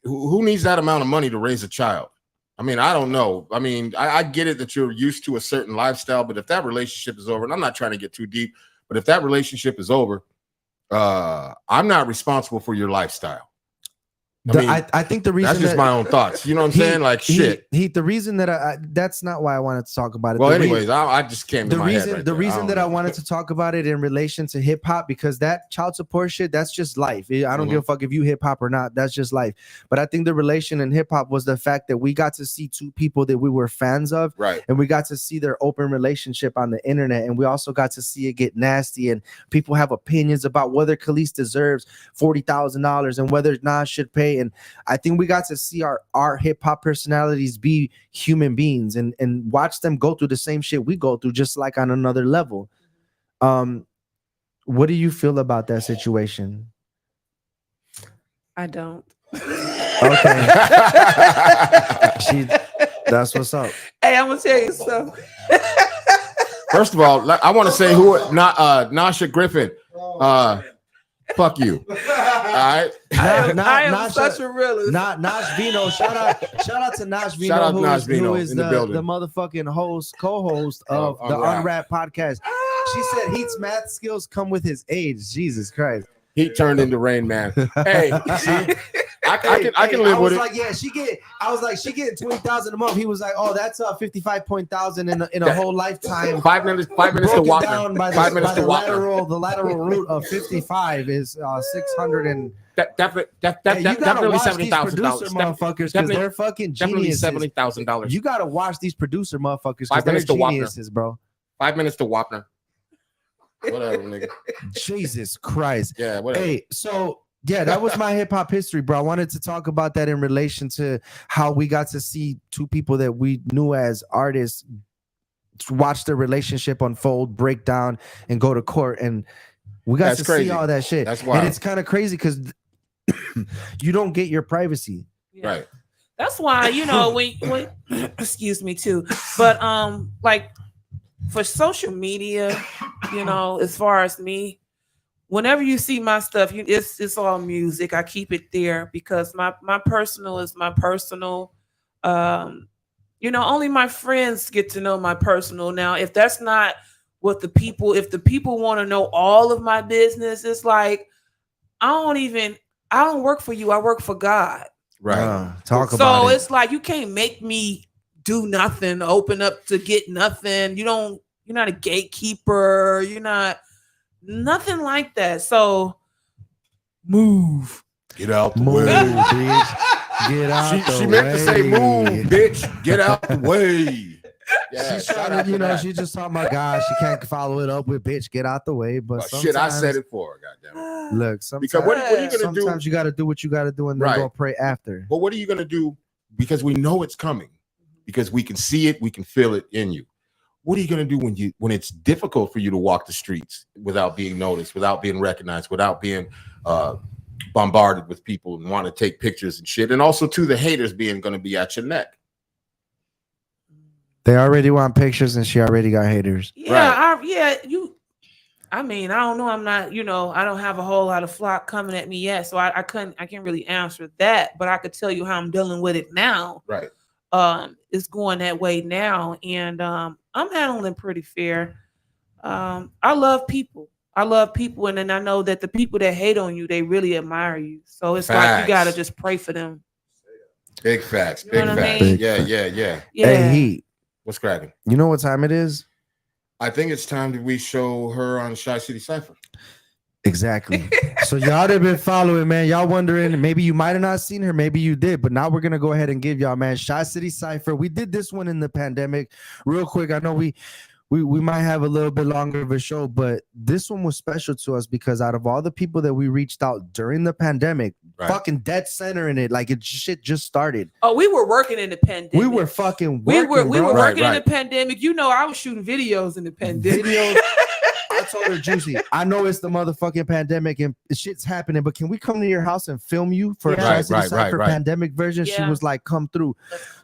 Who needs that amount of money to raise a child? I don't know. I get it that you're used to a certain lifestyle, but if that relationship is over, and I'm not trying to get too deep, but if that relationship is over, I'm not responsible for your lifestyle. I think the reason that's just my own thoughts. You know what I'm saying? Like shit. The reason that that's not why I wanted to talk about it. Well, anyways, I just came to my head right the reason that I wanted to talk about it in relation to hip hop, because that child support shit, that's just life. I don't give a fuck if you hip hop or not. That's just life. But I think the relation in hip hop was the fact that we got to see 2 people that we were fans of, right? And we got to see their open relationship on the internet, and we also got to see it get nasty, and people have opinions about whether Khalees deserves $40,000 and whether Nas should pay way. And I think we got to see our hip hop personalities be human beings and watch them go through the same shit we go through, just like on another level. What do you feel about that situation? I don't. Okay. That's what's up. Hey, I'm gonna tell you something. First of all, I want to say Nasha Griffin. Fuck you. All right. I am such a realist. Nash Vino. Shout out to Nash Vino. Shout out to Nash Vino who is in the building. the motherfucking co-host of the Unwrap podcast. She said Heat's math skills come with his age. Jesus Christ. He turned into Rain Man. Hey, see, I can live with it. I was like, she getting 20,000 a month. He was like, oh, that's 55,000 in a whole lifetime. 5 minutes to walk. 5 minutes to walk. The lateral root of 55 is 600 and definitely $70,000. Motherfuckers, because they're fucking geniuses. Definitely $70,000. You gotta watch these producer motherfuckers. 5 minutes to geniuses, bro. 5 minutes to Wapner. Whatever, nigga. Jesus Christ. Yeah, whatever. Hey, so yeah, that was my hip hop history, bro. I wanted to talk about that in relation to how we got to see two people that we knew as artists watch their relationship unfold, break down, and go to court. And we got to see all that shit. That's wild. And it's kind of crazy because you don't get your privacy. Yeah. Right. That's why, you know, when excuse me too. But like for social media, you know, as far as me, whenever you see my stuff, it's all music. I keep it there because my personal is my personal. You know, only my friends get to know my personal. Now, if that's not what if the people want to know all of my business, it's like I don't work for you. I work for God. Right. Talk about So it. it's like you can't make me do nothing, open up to get nothing. You're not a gatekeeper. You're not nothing like that. So move. Get out the Move, way. bitch. Get out the way. She meant to say move, bitch. Get out the way. Yeah, She's trying to, she just talking about God. She can't follow it up with bitch, get out the way. But shit, I said it for her, goddamn it. Look, sometimes, Because what are you gonna do? Sometimes you gotta do what you gotta do and then go pray after. But what are you gonna do? Because we know it's coming. Because we can see it, we can feel it in you. What are you gonna do when it's difficult for you to walk the streets without being noticed, without being recognized, without being bombarded with people and want to take pictures and shit, and also to the haters gonna be at your neck. They already want pictures and she already got haters. Yeah, right. I mean, I don't know. I'm not, I don't have a whole lot of flock coming at me yet. So I can't really answer that, but I could tell you how I'm dealing with it now. Right. It's going that way now. And I'm handling pretty fair. I love people. And then I know that the people that hate on you, they really admire you. So it's like you gotta just pray for them. Big facts. You know Big what I facts. mean? Yeah. Hey, Heat. What's cracking? You know what time it is? I think it's time that we show her on ChiCity Cypher. Exactly. So y'all that been following, man, y'all wondering, maybe you might have not seen her, maybe you did, but now we're gonna go ahead and give y'all, man, ChiCity Cypher. We did this one in the pandemic. Real quick, I know we might have a little bit longer of a show, but this one was special to us because out of all the people that we reached out during the pandemic, fucking dead center in it, like shit just started. Oh, we were working in the pandemic. We were fucking working, we were working in Right. the pandemic. I was shooting videos in the pandemic. I told her, Juicy, I know it's the motherfucking pandemic and shit's happening, but can we come to your house and film you for a ChiCity Cypher pandemic version? She was like, come through.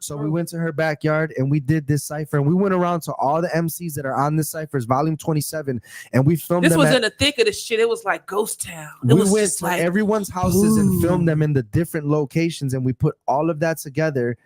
So we went to her backyard and we did this cypher, and we went around to all the MCs that are on this cyphers, volume 27, and we filmed this them. Was in the thick of the shit. It was like ghost town. We went to everyone's houses and filmed them in the different locations, and we put all of that together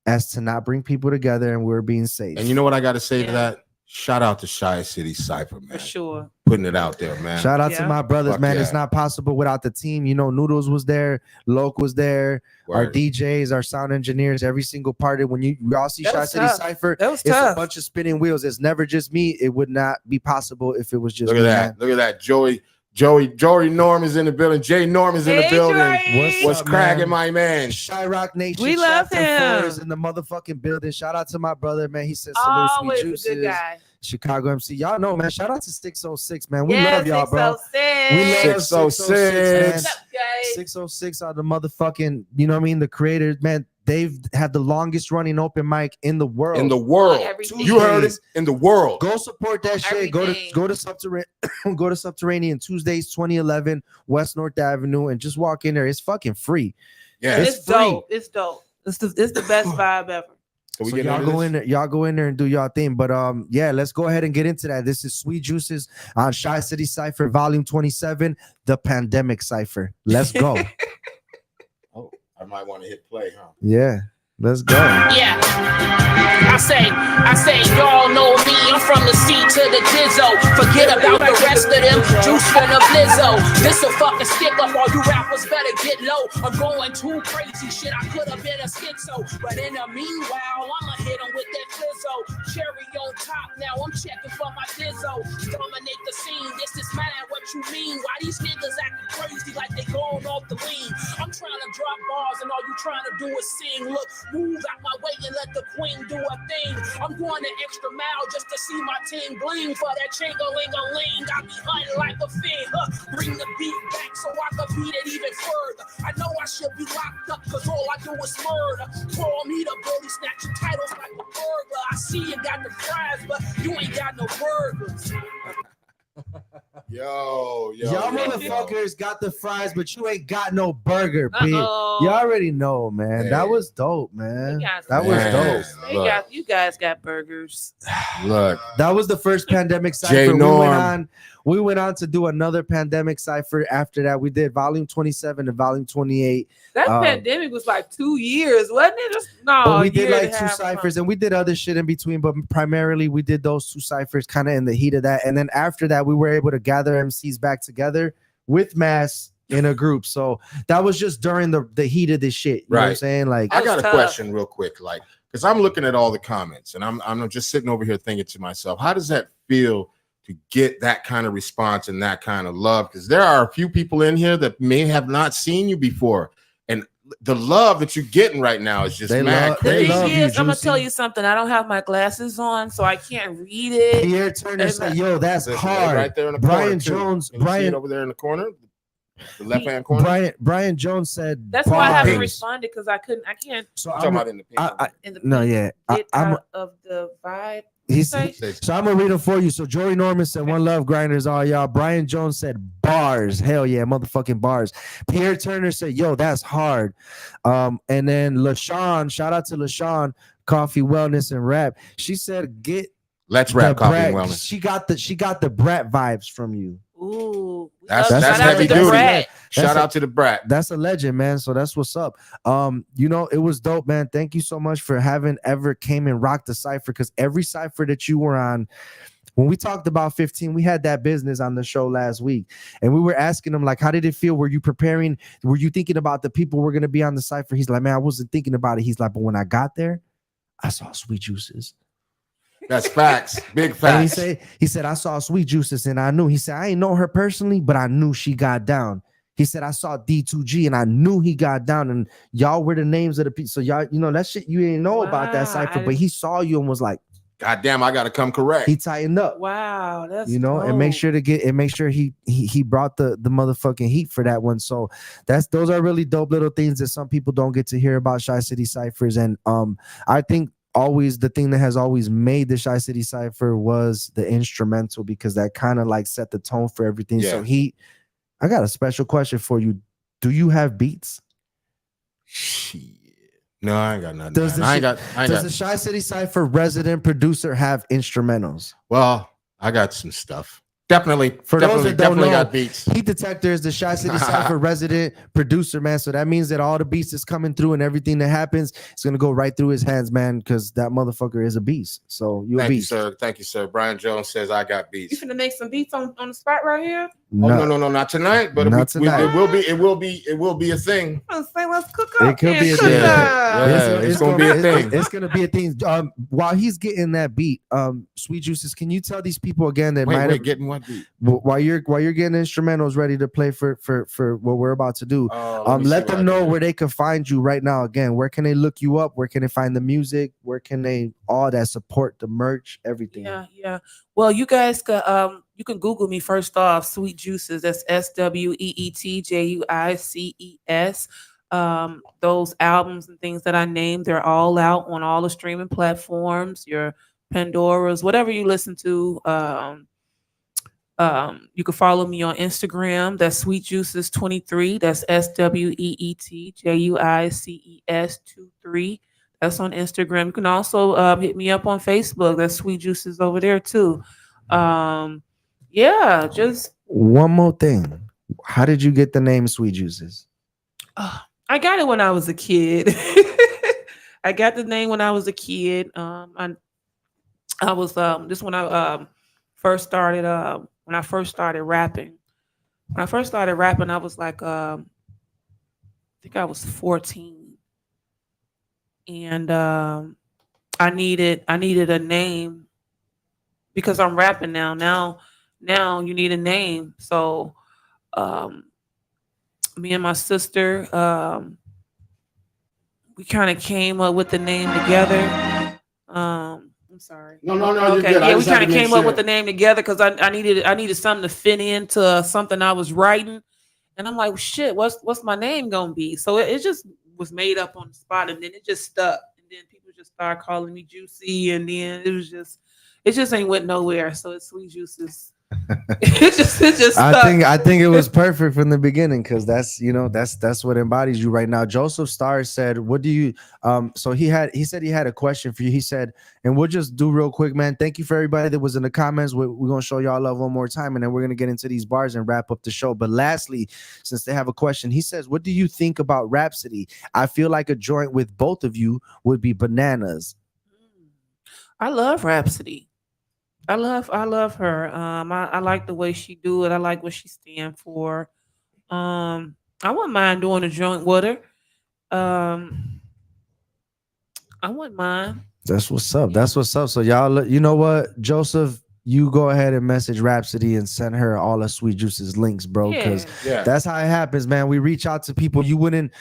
as to not bring people together, and we're being safe. And you know what I got to say to that? Shout out to ChiCity Cypher, man. For sure. Putting it out there, man. Shout out to my brothers, man. Yeah. It's not possible without the team. Noodles was there, Loke was there, our DJs, our sound engineers, every single party. When you all see ChiCity Cypher, it's a bunch of spinning wheels. It's never just me. It would not be possible if it was just me. Look at that. Joey Norm is in the building. Jay Norm is in the building. What's cracking, my man? Chirac Nation. We love him. Is in the motherfucking building. Shout out to my brother, man. He said always salute, sweet juices. A good guy. Chicago MC. Y'all know, man. Shout out to 606, man. We Yeah, love y'all, bro. 606. We love 606, What's man. up, guys? 606 are the motherfucking, you know what I mean? The creators, man. They've had the longest running open mic in the world. In the world. Everything. You heard it. In the world. Go support that shit. Everything. Go to Subterranean Tuesdays, 2011 West North Avenue, and just walk in there. It's fucking free. Yeah. It's free. dope. It's dope. It's the best vibe ever. So we So get y'all into go this? in there, and do y'all thing. But yeah, let's go ahead and get into that. This is Sweet Juices on ChiCity Cypher, Volume 27, the Pandemic Cypher. Let's go. Oh, I might want to hit play, huh? Yeah, let's go. Yeah. I say, y'all know me. I'm from the C to the Gizzo. Forget about the rest of them. Juice from the Blizzo. This a fucking stick up. All you rappers better get low. I'm going too crazy. Shit, I could have been a schizo. But in the meanwhile, I'ma hit him with that Flizzo. Cherry on top. Now I'm checking for my Dizzo. Dominate the scene. This is mad. What you mean? Why these niggas acting crazy like they going off the lean? I'm trying to drop bars and all you trying to do is sing. Look, move out my way and let the queen do a thing. I'm going the extra mile just to see my team bling for that chingaling-a-ling. I be hunting like a fin. Bring the beat back so I can beat it even further. I know I should be locked up because all I do is murder. Call me the bully, snatch your titles like a burglar. I see you got the fries, but you ain't got no burgers. Yo. Y'all motherfuckers got the fries, but you ain't got no burger, bitch. Uh-oh. You already know, man. Hey. That was dope, man. Yes. That was Man. dope. You guys got burgers. Look. That was the first Pandemic Cypher. J Norm. We went on to do another Pandemic Cypher. After that, we did Volume 27 and Volume 28. That pandemic was like 2 years, wasn't it? But we did year like and a 2 half ciphers, and we did other shit in between, but primarily we did those 2 ciphers kind of in the heat of that. And then after that, we were able to gather MCs back together with mass in a group. So that was just during the heat of this shit. You know what I'm saying? Like, I got a tough. question real quick, like, because I'm looking at all the comments and I'm just sitting over here thinking to myself, how does that feel to get that kind of response and that kind of love? Because there are a few people in here that may have not seen you before, and the love that you're getting right now is just mad The crazy. thing is, I'm gonna tell you something. I don't have my glasses on, so I can't read it. Pierre Turner said, "Yo, that's Listen, hard." right there in the Brian corner, too. Jones, Can you see it Brian over there in the corner, the left hand corner. Brian Jones said, That's why I haven't bars. responded because I can't So I'm talking about in the picture. in the no, yeah, get I'm. out of the vibe. He's, Say? so I'm gonna read them for you. So Joey Norman said, "One love, grinders, all y'all." Brian Jones said, "Bars, hell yeah, motherfucking bars." Pierre Turner said, "Yo, that's hard." And then LaShawn, shout out to LaShawn, Coffee Wellness and Rap. She said, "Get Let's rap the coffee brat." and wellness. She got the brat vibes from you. Ooh, That's shout out heavy to the duty. brat. Shout out to the brat. That's a legend, man. So that's what's up. You know, it was dope, man. Thank you so much for having ever came and rocked the cipher, because every cipher that you were on, when we talked about 15, we had that business on the show last week, and we were asking him, like, how did it feel? Were you preparing? Were you thinking about the people who were going to be on the cipher? He's like, man, I wasn't thinking about it. He's like, but when I got there, I saw Sweet Juices. That's facts. Big And facts. he said, I saw Sweet Juices and I knew. He said, I ain't know her personally, but I knew she got down. He said, I saw D2G and I knew he got down, and y'all were the names of the people. So y'all, you know, that shit you didn't know about that cipher, but he saw you and was like, God damn, I gotta come correct. he tightened up. Wow, that's You know, and make sure to get and make sure he brought the motherfucking heat for that one. So those are really dope little things that some people don't get to hear about ChiCity Cyphers. And I think always the thing that has always made the ChiCity Cypher was the instrumental, because that kind of like set the tone for everything. Yeah. So I got a special question for you. Do you have beats? Shit. No, I ain't got nothing. Does man. the I ain't got. Does the ChiCity Cypher resident producer have instrumentals? Well, I got some stuff. Definitely. For those that don't definitely know, got beats. Heat Detector is the ChiCity Cypher resident producer, man. So that means that all the beats is coming through, and everything that happens is gonna go right through his hands, man. Because that motherfucker is a beast. So you a Thank you, beast. sir. Thank you, sir. Brian Jones says I got You beats. finna make some beats on the spot right here? No, not tonight. But Not tonight. it will be a thing. I was saying, let's cook up. It could be a cook thing. up. It's gonna be a thing. It's gonna be a thing. While he's getting that beat, Sweet Juices, can you tell these people again that wait, getting what beat? While you're getting instrumentals ready to play for what we're about to do, let them know where they can find you right now. Again, where can they look you up? Where can they find the music? Where can they all that support, the merch, everything? Yeah. Well, you guys can you can Google me first off, Sweet Juices. That's SWEETJUICES. Those albums and things that I named, they're all out on all the streaming platforms, your Pandoras, whatever you listen to. You can follow me on Instagram. That's Sweet Juices 23. That's SWEETJUICES 23. That's on Instagram. You can also hit me up on Facebook. That's Sweet Juices over there too. Just one more thing. How did you get the name Sweet Juices? I got it when I was a kid. I got the name when I was a kid. I was this when I first started when I first started rapping. When I first started rapping, I was like I think I was 14. And I needed a name because I'm rapping now. Now you need a name. So me and my sister, we kind of came up with the name together. I'm sorry. No, okay. Yeah, we kind of came up with the name together because I needed something to fit into something I was writing. And I'm like, well, shit, what's my name gonna be? So it just was made up on the spot, and then it just stuck. And then people just started calling me Juicy, and then it just ain't went nowhere. So it's Sweet Juices. it just stuck. I think it was perfect from the beginning because that's what embodies you right now. Joseph Starr said, what do you so he said he had a question for you. He said, and we'll just do real quick, man. Thank you for everybody that was in the comments. We're gonna show y'all love one more time, and then we're gonna get into these bars and wrap up the show. But lastly, since they have a question, he says, what do you think about Rhapsody? I feel like a joint with both of you would be bananas. I love Rhapsody. I love her. I like the way she do it. I like what she stand for. I wouldn't mind doing a joint with her. I wouldn't mind. That's what's up. That's what's up. So y'all, you know what, Joseph, you go ahead and message Rhapsody and send her all of Sweet Juice's links, bro. Because that's how it happens, man. We reach out to people. You wouldn't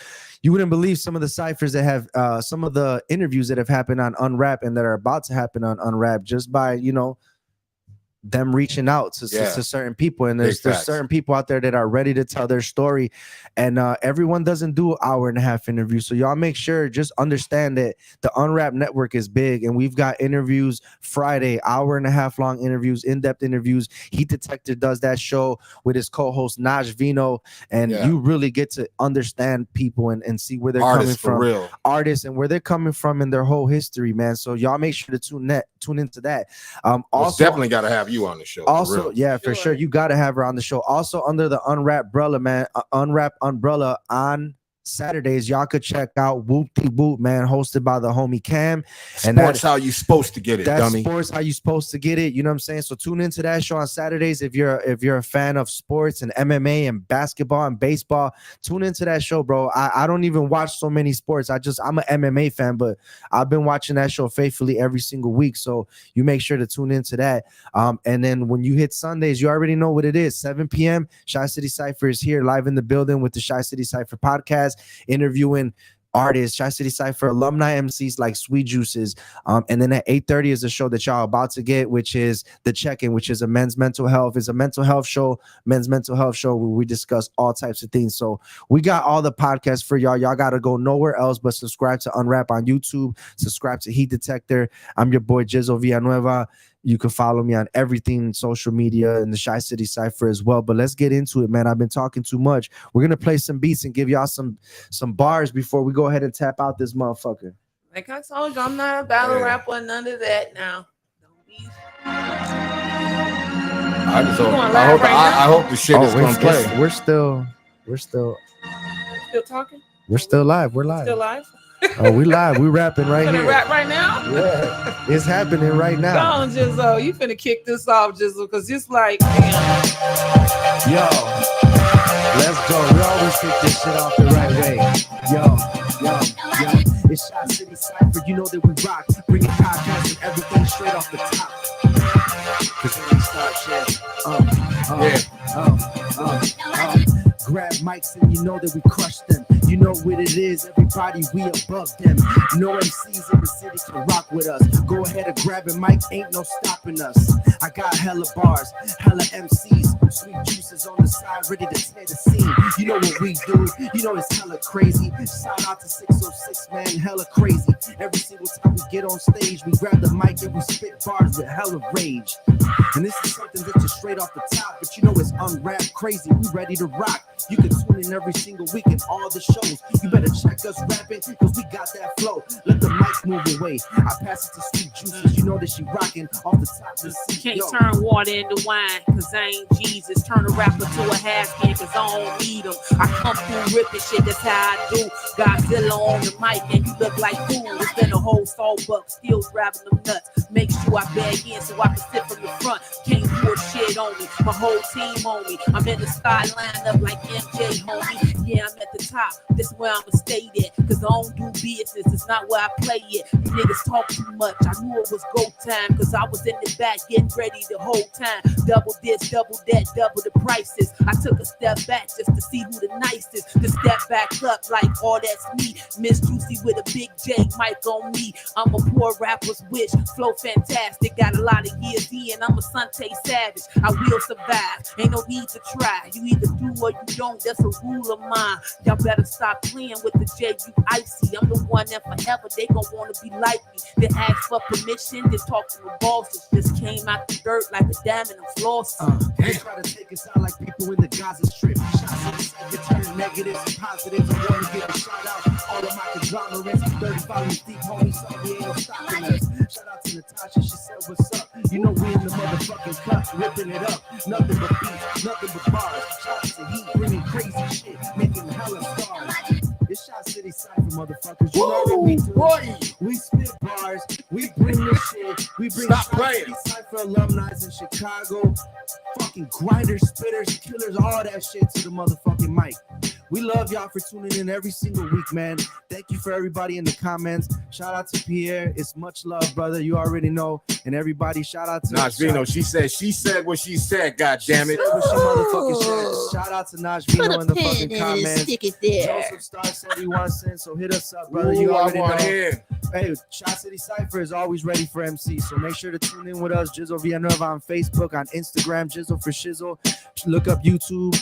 believe some of the ciphers that have some of the interviews that have happened on Unwrap and that are about to happen on Unwrap just by them reaching out to certain people. And there's certain people out there that are ready to tell their story, and everyone doesn't do an hour and a half interview. So y'all make sure, just understand that the Unwrap network is big, and we've got interviews Friday, hour and a half long interviews, in-depth interviews. Heat Detector does that show with his co-host Naj Vino, and you really get to understand people and see where they're coming from, artists, and where they're coming from in their whole history, man. So y'all make sure to tune into that. Also, definitely got to have you on the show. Also, for sure, you got to have her on the show. Also, under the Unwrap umbrella, man, Unwrap umbrella on Saturdays, y'all could check out Whoop-De Whoop, man, hosted by the homie Cam. And that's how you supposed to get it, dummy. Sports how you supposed to get it. You know what I'm saying? So tune into that show on Saturdays if you're a fan of sports and MMA and basketball and baseball. Tune into that show, bro. I don't even watch so many sports. I'm an MMA fan, but I've been watching that show faithfully every single week. So you make sure to tune into that. And then when you hit Sundays, you already know what it is. 7 p.m. ChiCity Cypher is here live in the building with the ChiCity Cypher Podcast, interviewing artists, ChiCity Cypher alumni MCs like Sweet Juices. And then at 8:30 is a show that y'all about to get, which is the Check-In, which is a men's mental health. It's a mental health show, men's mental health show where we discuss all types of things. So we got all the podcasts for y'all. Y'all got to go nowhere else but subscribe to Unwrap on YouTube, subscribe to Heat Detector. I'm your boy Gizzo Villanueva. You can follow me on everything, social media, and the ChiCity Cypher as well. But let's get into it, man. I've been talking too much. We're gonna play some beats and give y'all some bars before we go ahead and tap out this motherfucker. Like I told you, I'm not a battle rapper, none of that now. I hope the shit is gonna play. We're still talking. We're still live. We're live. Still live. Oh, we live. We rapping right Finna here. rap right now? Yeah, it's happening right Go now. on, Jizzo. You finna kick this off, Jizzo, because it's like, damn. Yo, let's go. We always kick this shit off the right way. Yo. It's ChiCity Cypher. You know that we rock. Bringing podcasts and everything straight off the top. Cause when we start shit, grab mics and you know that we crush them. You know what it is, everybody, we above them. No MCs in the city can rock with us. Go ahead and grab a mic, ain't no stopping us. I got hella bars, hella MCs, sweet juices on the side, ready to tear the scene. You know what we do, you know it's hella crazy. Shout out to 606, man, hella crazy. Every single time we get on stage, we grab the mic and we spit bars with hella rage. And this is something that's just straight off the top, but you know it's unwrapped crazy. We ready to rock. You can tune in every single week in all the shows. You better check us rapping, cause we got that flow. Let the mic move away. I pass it to sweet juices. You know that she rocking off the top of the seat. Can't Yo. turn water into wine, cause I ain't Jesus. Turn a rapper to a half-can, cause I don't need him. I come through ripping shit, that's how I do. Godzilla on the mic, and you look like fool. It's been a whole Starbucks, still grabbing them nuts. Make sure I bag in so I can sit from the front. Can't pour shit on me, my whole team on me. I'm in the sky line up like MJ, homie. Yeah, I'm at the top, that's where I'ma stay there. Cause I don't do business, it's not where I play it. You niggas talk too much, I knew it was go time. Cause I was in the back getting ready the whole time. Double this, double that, double the prices. I took a step back just to see who the nicest. To step back up like, oh, that's me. Miss Juicy with a big J mic on me. I'm a poor rapper's wish, flow fantastic. Got a lot of years in, I'm a Sunday savage. I will survive, ain't no need to try. You either do or you don't, that's a rule of mine. Y'all better stop playing with the J, you icy. I'm the one that forever they gon' wanna be like me. They ask for permission, then talk to the bosses. Just came out the dirt like a diamond and flossing. They try to take us out like people in the Gaza Strip. Shots in the second, turn negatives and positives. I want to give a shout out all of my conglomerates. 30 volumes deep, homie, so we ain't no stopping us. Shout out to Natasha, she said what's up. You know we in the motherfucking cut, ripping it up. Nothing but beats, nothing but bars. Shout out to Heat, bringing crazy shit, making hella stars. It's ChiCity Cypher, motherfuckers. You know what we do. Boy. We spit bars, we bring this shit. We bring ChiCity Cypher alumni in Chicago. Fucking grinders, spitters, killers, all that shit to the motherfucking mic. We love y'all for tuning in every single week, man. Thank you for everybody in the comments. Shout out to Pierre. It's much love, brother. You already know. And everybody, shout out to Najvino. She said what she said. God damn it. She said what she motherfucking said. Shout out to Najvino in the fucking comments. Stick it there. Joseph Star said he wants in, so hit us up, brother. You already know. Here. Hey, ChiCity Cypher is always ready for MC, so make sure to tune in with us. Gizzo Villanueva on Facebook, on Instagram, Gizzo for Shizzle. Look up YouTube.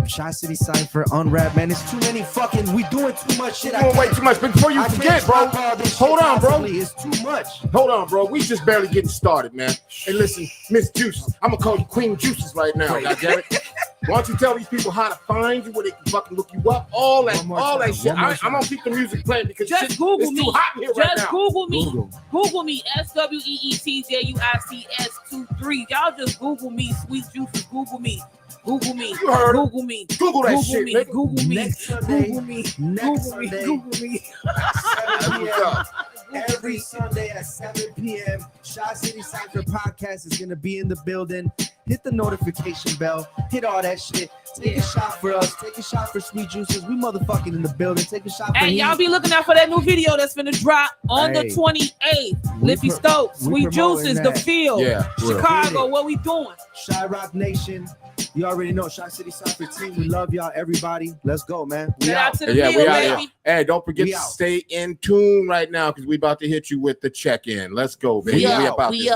ChiCity Cypher, Unwrap, man. It's too many fucking. We doing too much shit. Doing way too much. But before you forget, bro. Hold on, bro. It's too much. Hold on, bro. We just barely getting started, man. Hey, listen, Miss Juices. I'm gonna call you Queen Juices right now. Goddammit. Why don't you tell these people how to find you, where they can fucking look you up, all that shit. I'm gonna keep the music playing because just shit, Google it's me. too hot in here right now. Just Google me. Google me. SWEETJUICS23. Y'all just Google me. Sweet Juices. Google me. Google me. You heard Google me. Google that Google shit, me. nigga. Google me. Next Sunday, Google me. next Google me. Sunday. Google me. 7 p.m. Every Sunday at 7 p.m. ChiCity Cypher Podcast is going to be in the building. Hit the notification bell. Hit all that shit. Take a shot for us. Take a shot for Sweet Juices. We motherfucking in the building. Take a shot for Hey, Heat. y'all be looking out for that new video that's finna drop on the Hey. 28th. Liffy Stokes, we Sweet promoting Juices, that. The Field, Yeah, real. Chicago. What we doing? Chi-Rock Nation. You already know. ChiCity Cypher team. We love y'all, everybody. Let's go, man. We Shout out out. to the Yeah, we Field, out baby. here. Hey, don't forget We to out. stay in tune right now because we about to hit you with the check-in. Let's go, baby. We We out. about We this. out.